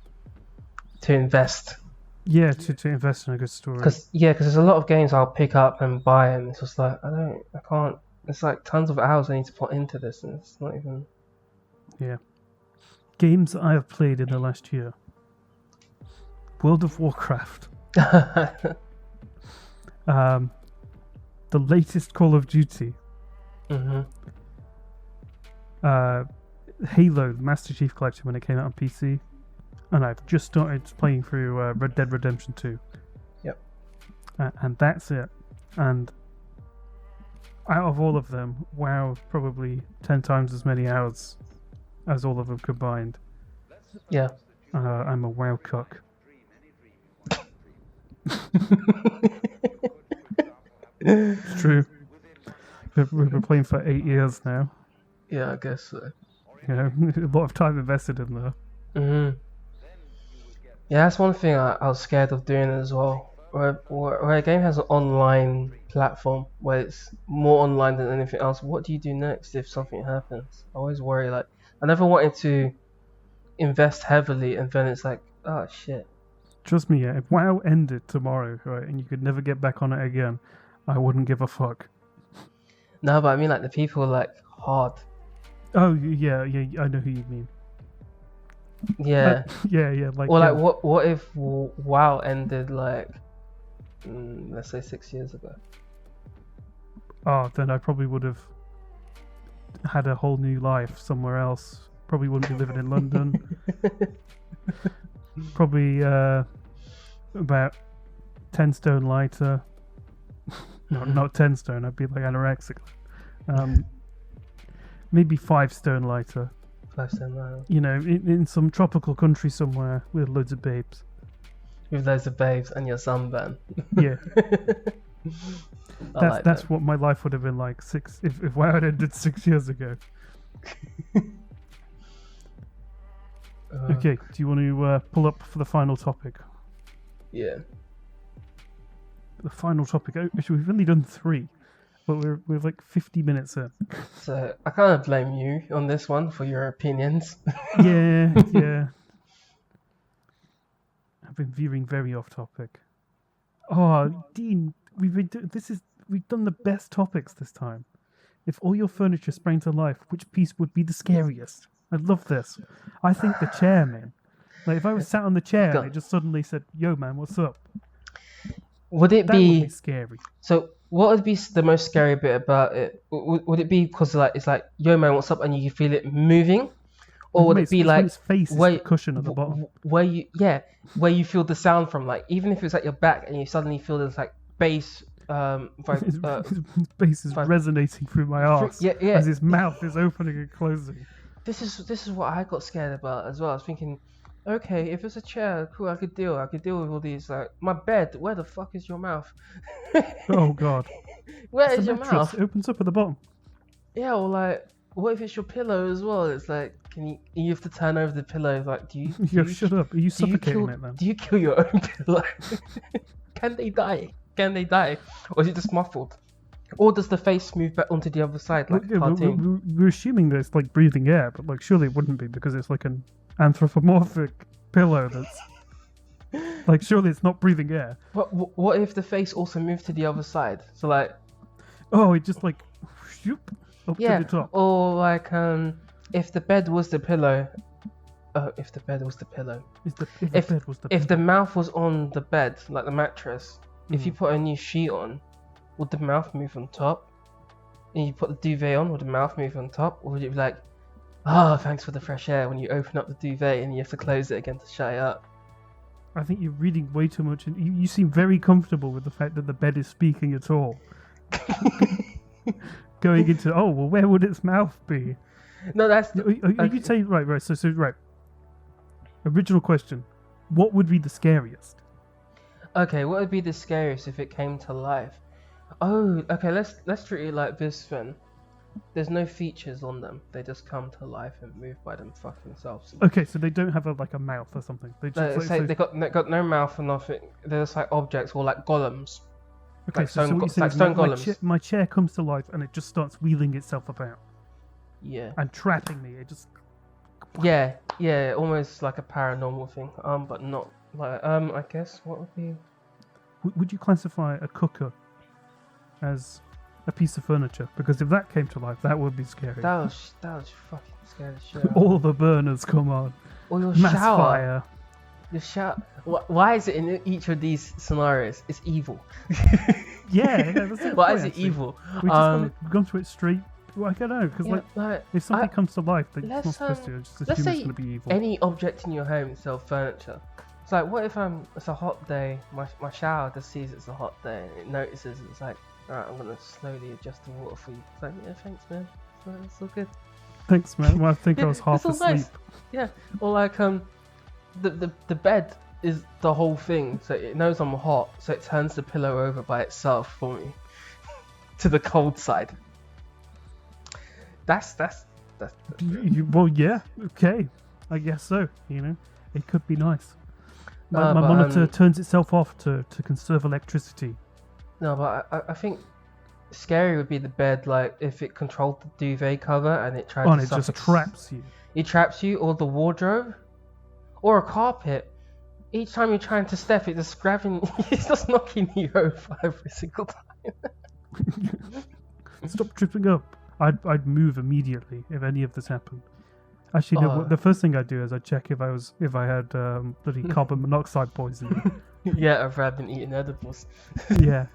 to invest. Yeah, to invest in a good story. Because there's a lot of games I'll pick up and buy, and it's just like I can't It's like tons of hours I need to put into this, and it's not even. Yeah. Games that I have played in the last year. World of Warcraft. The latest Call of Duty. Halo Master Chief Collection when it came out on PC. And I've just started playing through Red Dead Redemption 2. Yep. And that's it. And out of all of them, WoW probably 10 times as many hours as all of them combined. Yeah. I'm a WoW cuck. It's true. We've been playing for 8 years now. Yeah, I guess so. You know, a lot of time invested in there. Yeah, that's one thing I was scared of doing as well. Where a game has an online platform where it's more online than anything else, what do you do next if something happens? I always worry, like, I never wanted to invest heavily and then it's like, oh shit. Trust me, yeah, if WoW ended tomorrow, right, and you could never get back on it again, I wouldn't give a fuck. No, but I mean like the people like hard. Oh, yeah, I know who you mean. Yeah. Yeah, like... Or like, what if WoW ended like, let's say 6 years ago? Oh, then I probably would have had a whole new life somewhere else. Probably wouldn't be living in London. Probably about 10 stone lighter. No, not 10 stone. I'd be like anorexic. Maybe 5 stone lighter. 5 stone lighter. You know, in some tropical country somewhere with loads of babes. With loads of babes and your sunburn. Yeah. That's that. what my life would have been like if WoW had ended 6 years ago. Okay, do you want to pull up for the final topic? Yeah. The final topic. Actually, we've only done 3, but we're like 50 minutes in. So I kind of blame you on this one for your opinions. Yeah. I've been veering very off topic. Oh, Dean, we've done the best topics this time. If all your furniture sprang to life, which piece would be the scariest? I love this. I think the chair, man. Like if I was sat on the chair and it just suddenly said, "Yo, man, what's up?" Would it That be... would be scary. So what would be the most scary bit about it? Would it be because like it's like, "Yo, man, what's up?" and you feel it moving, or would it be like its face is the cushion at the bottom, where you feel the sound from? Like even if it's at your back and you suddenly feel this like bass. His bass is resonating through my arse as his mouth is opening and closing. This is what I got scared about as well. I was thinking, okay, if it's a chair, cool, I could deal with all these. Like my bed, where the fuck is your mouth? Oh god, where is your mouth? It opens up at the bottom. Yeah, or like, what if it's your pillow as well? It's like, you have to turn over the pillow? Like, shut up? Are you suffocating it then? Do you kill your own pillow? Can they die? Or is it just muffled? Or does the face move back onto the other side like a cartoon? We're assuming that it's like breathing air, but like surely it wouldn't be because it's like an anthropomorphic pillow that's like surely it's not breathing air. What if the face also moved to the other side? So like, it just like shoop up to the top. Or like if the bed was the pillow. If the bed was the pillow. If the mouth was on the bed, like the mattress, if you put a new sheet on, would the mouth move on top? And you put the duvet on, would the mouth move on top? Or would it be like, thanks for the fresh air when you open up the duvet and you have to close it again to shut it up? I think you're reading way too much. You seem very comfortable with the fact that the bed is speaking at all. Going into, where would its mouth be? No, that's... Are you saying, right, so right. Original question. What would be the scariest? Okay, what would be the scariest if it came to life? Oh, okay, let's treat it like this then. There's no features on them. They just come to life and move by them fucking selves. Okay, so they don't have a mouth or something. They just they got no mouth or nothing. They're just like objects or like golems. Okay, like so what you're saying is stone golems. My chair comes to life and it just starts wheeling itself about. Yeah. And trapping me. It just... Yeah, almost like a paranormal thing. But not like I guess what would be... Would you classify a cooker as a piece of furniture, because if that came to life, that would be scary. That was fucking scary shit. All the burners come on. Or your Mass shower. fire. Your shower. Why is it in each of these scenarios? It's evil. Yeah, that's the Why point, is it actually. evil? We just gone to it straight. Well, I don't know, because Yeah, if something comes to life, then let's, it's not supposed to. Just let's assume it's say going to be evil. any object in your home instead of furniture. It's like, what if it's a hot day, my shower just sees it's a hot day, and it notices, it's like, alright, I'm gonna slowly adjust the water for you. It's like, yeah, thanks man, it's all good. Thanks, man. Well, I think I was It's half all asleep. nice. Yeah, or like the bed is the whole thing, so it knows I'm hot, so it turns the pillow over by itself for me to the cold side. That's Well, yeah, okay. I guess so, you know. It could be nice. My but, monitor turns itself off to conserve electricity. no, but I think scary would be the bed, like if it controlled the duvet cover and it tried And to it just suffocate. traps you. It traps you, or the wardrobe, or a carpet. Each time you're trying to step, it just grabbing, it's just knocking you over every single time. Stop tripping up. I'd move immediately if any of this happened. Actually, no, the first thing I'd do is I'd check if I had bloody carbon monoxide poisoning. Yeah, I've been eating edibles. Yeah.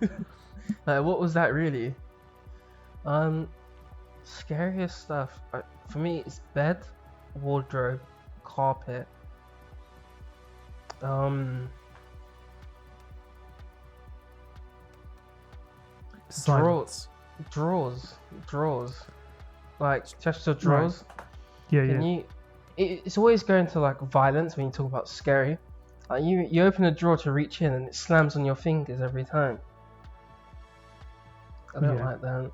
Like, what was that really? Scariest stuff. For me, it's bed, wardrobe, carpet. Silence. Drawers. Like chest of drawers. Yeah, Can yeah. you? It's always going to like violence when you talk about scary. Like you open a drawer to reach in and it slams on your fingers every time. I don't Yeah. like that.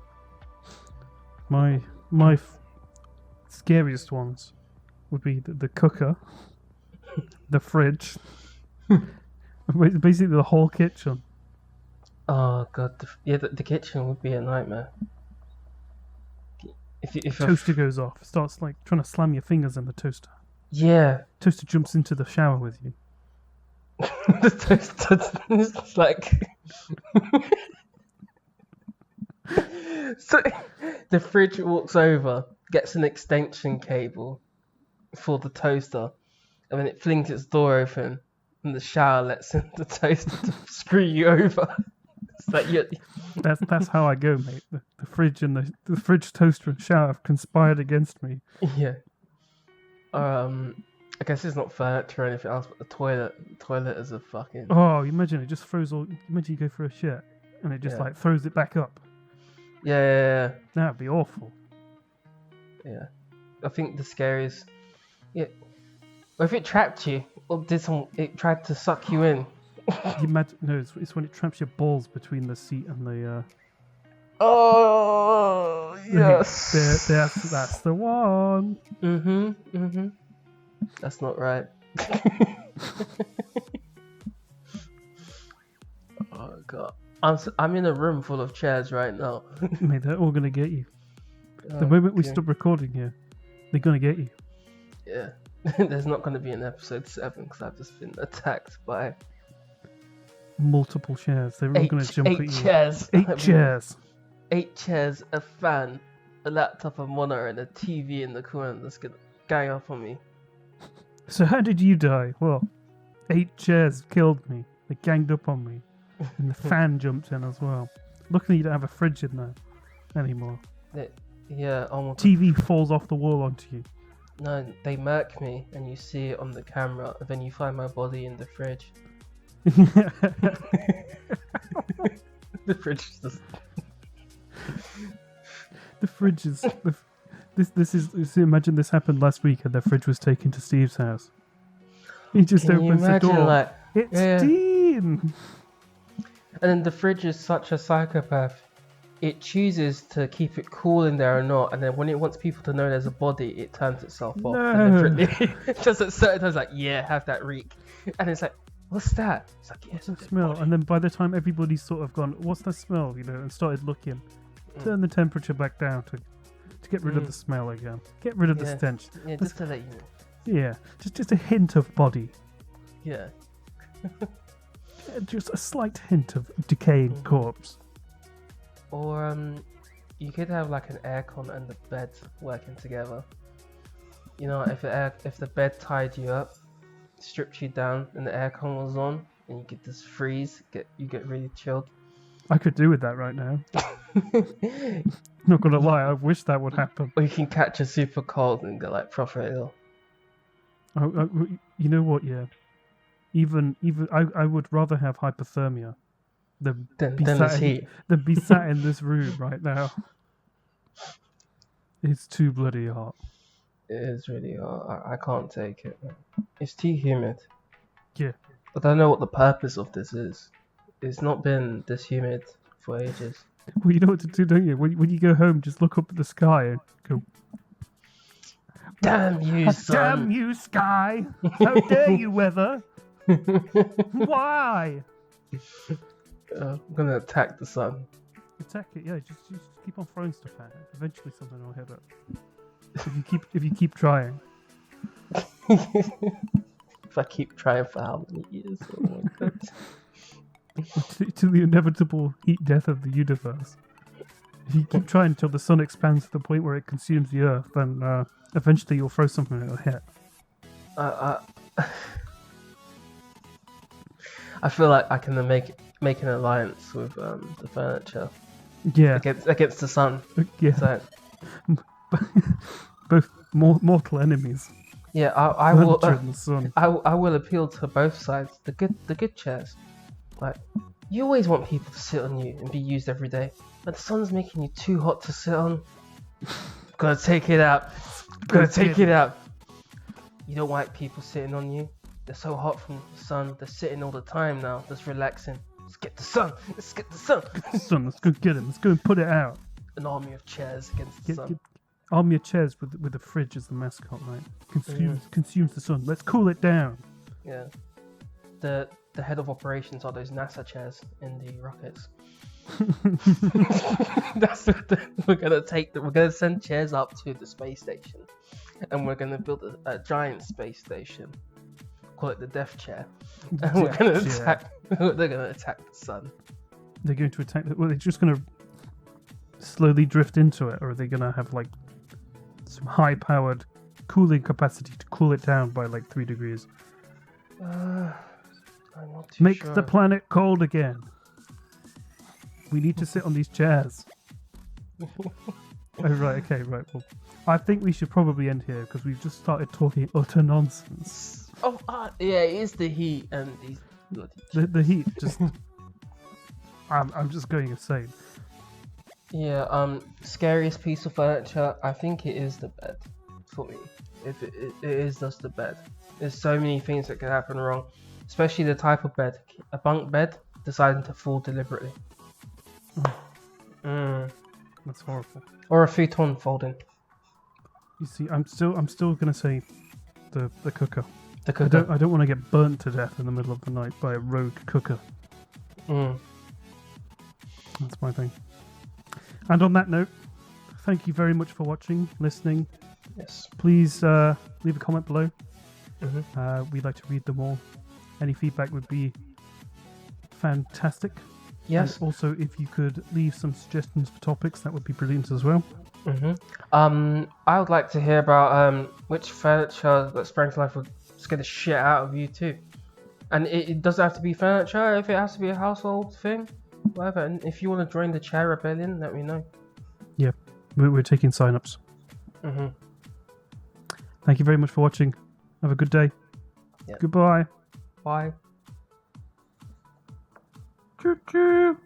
My scariest ones would be the cooker, the fridge, basically the whole kitchen. Oh god, the kitchen would be a nightmare. If Toaster goes off, starts like trying to slam your fingers in the toaster. yeah, Toaster jumps into the shower with you. the toaster is like. So the fridge walks over, gets an extension cable for the toaster, and then it flings its door open, and the shower lets in the toaster to screw you over. It's like That's how I go, mate. The fridge and the fridge, toaster, and shower have conspired against me. yeah. I guess it's not furniture or anything else, but the toilet. The toilet is a fucking. Oh, imagine it just throws all. Imagine you go for a shit and it just Yeah. like throws it back up. Yeah. That'd be awful. Yeah. I think the scariest. Yeah. Or if it trapped you, or it tried to suck you in. You imagine? No, it's when it traps your balls between the seat and the. Oh yes. That's the one. Mhm. That's not right. Oh god. I'm in a room full of chairs right now. Mate, they're all gonna get you. The moment we Okay. stop recording here, they're gonna get you. Yeah. There's not going to be an episode 7 because I've just been attacked by Multiple chairs. They're all gonna jump at you. 8 chairs. 8 chairs. 8 chairs, a fan, a laptop, a monitor, and a TV in the corner that's going to gang up on me. So how did you die? Well, 8 chairs killed me. They ganged up on me, and the fan jumped in as well. Luckily, you don't have a fridge in there anymore. Yeah, oh my god. TV falls off the wall onto you. No, they murk me and you see it on the camera, and then you find my body in the fridge. The fridge is just. The fridge is. This is. So imagine this happened last week, and the fridge was taken to Steve's house. He just Can you opens the imagine, door. like, It's yeah. Dean. And then the fridge is such a psychopath. It chooses to keep it cool in there or not, and then when it wants people to know there's a body, it turns itself off deliberately. Just at certain times, like, yeah, have that reek, and it's like, what's that? It's like, yeah, it's a What's that dead smell? body. And then by the time everybody's sort of gone, what's that smell? You know, and started looking, turn the temperature back down to get rid of the smell again. Get rid of the Yeah. stench. Yeah, just to let you know. Yeah, just a hint of body. Yeah. Just a slight hint of decaying corpse. Or you could have like an aircon and the bed working together. You know, if the bed tied you up, stripped you down, and the aircon was on, and you could just freeze, you get really chilled. I could do with that right now. Not gonna lie, I wish that would happen. Or you can catch a super cold and get like proper ill. You know what? Yeah. Even I would rather have hypothermia than be sat in this room right now. It's too bloody hot. It is really hot. I can't take it. It's too humid. Yeah. I don't know what the purpose of this is. It's not been this humid for ages. Well, you know what to do, don't you? When you go home, just look up at the sky and go, "Damn you, son! Damn you, sky! How dare you, weather? Why?" I'm gonna attack the sun. Attack it, yeah. Just keep on throwing stuff at it. Eventually, something will hit it. If you keep trying. If I keep trying for how many years? Oh my god. To the inevitable heat death of the universe. If you keep trying until the sun expands to the point where it consumes the earth, then eventually you'll throw something and it'll hit. I feel like I can make an alliance with the furniture. Yeah. Against the sun. Yeah. So, both mortal enemies. Yeah, I will. And the sun. I will appeal to both sides. The good chairs. Like, you always want people to sit on you and be used every day. But the sun's making you too hot to sit on. Gotta take it out. Gotta take it out. You don't like people sitting on you. They're so hot from the sun. They're sitting all the time now. Just relaxing. Let's get the sun. Let's get the sun. Let's go get him. Let's go and put it out. An army of chairs against the sun. Army of chairs with the fridge as the mascot, right? Consumes the sun. Let's cool it down. Yeah. The head of operations are those NASA chairs in the rockets. That's what we're gonna send chairs up to the space station, and we're gonna build a giant space station. Call it the Death Chair, and we're gonna attack. They're gonna attack the sun. They're going to attack. Well, they're just gonna slowly drift into it, or are they gonna have like some high-powered cooling capacity to cool it down by like 3 degrees? I'm not too Make sure. the planet cold again. We need to sit on these chairs. Right. Well, I think we should probably end here because we've just started talking utter nonsense. Oh, yeah, it is the heat and these bloody The heat just. I'm just going insane. Yeah. Scariest piece of furniture. I think it is the bed for me. If it is just the bed. There's so many things that could happen wrong. Especially the type of bed, a bunk bed deciding to fall deliberately. That's horrible. Or a futon folding. You see, I'm still gonna say the cooker. The cooker. I don't want to get burnt to death in the middle of the night by a rogue cooker. That's my thing. And on that note, thank you very much for watching, listening. Yes. Please leave a comment below. Mm-hmm. We'd like to read them all. Any feedback would be fantastic. Yes. And also, if you could leave some suggestions for topics, that would be brilliant as well. I would like to hear about which furniture that sprang to life would scare the shit out of you too. And it doesn't have to be furniture. If it has to be a household thing, whatever. And if you want to join the chair rebellion, let me know. Yeah, we're taking sign-ups. Thank you very much for watching. Have a good day. Yep. Goodbye. Bye. Choo choo.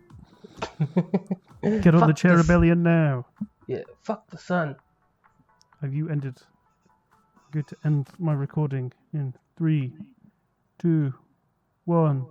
Get on the chair rebellion now. Yeah, fuck the sun. Have you ended? Good to end my recording in 3, 2, 1.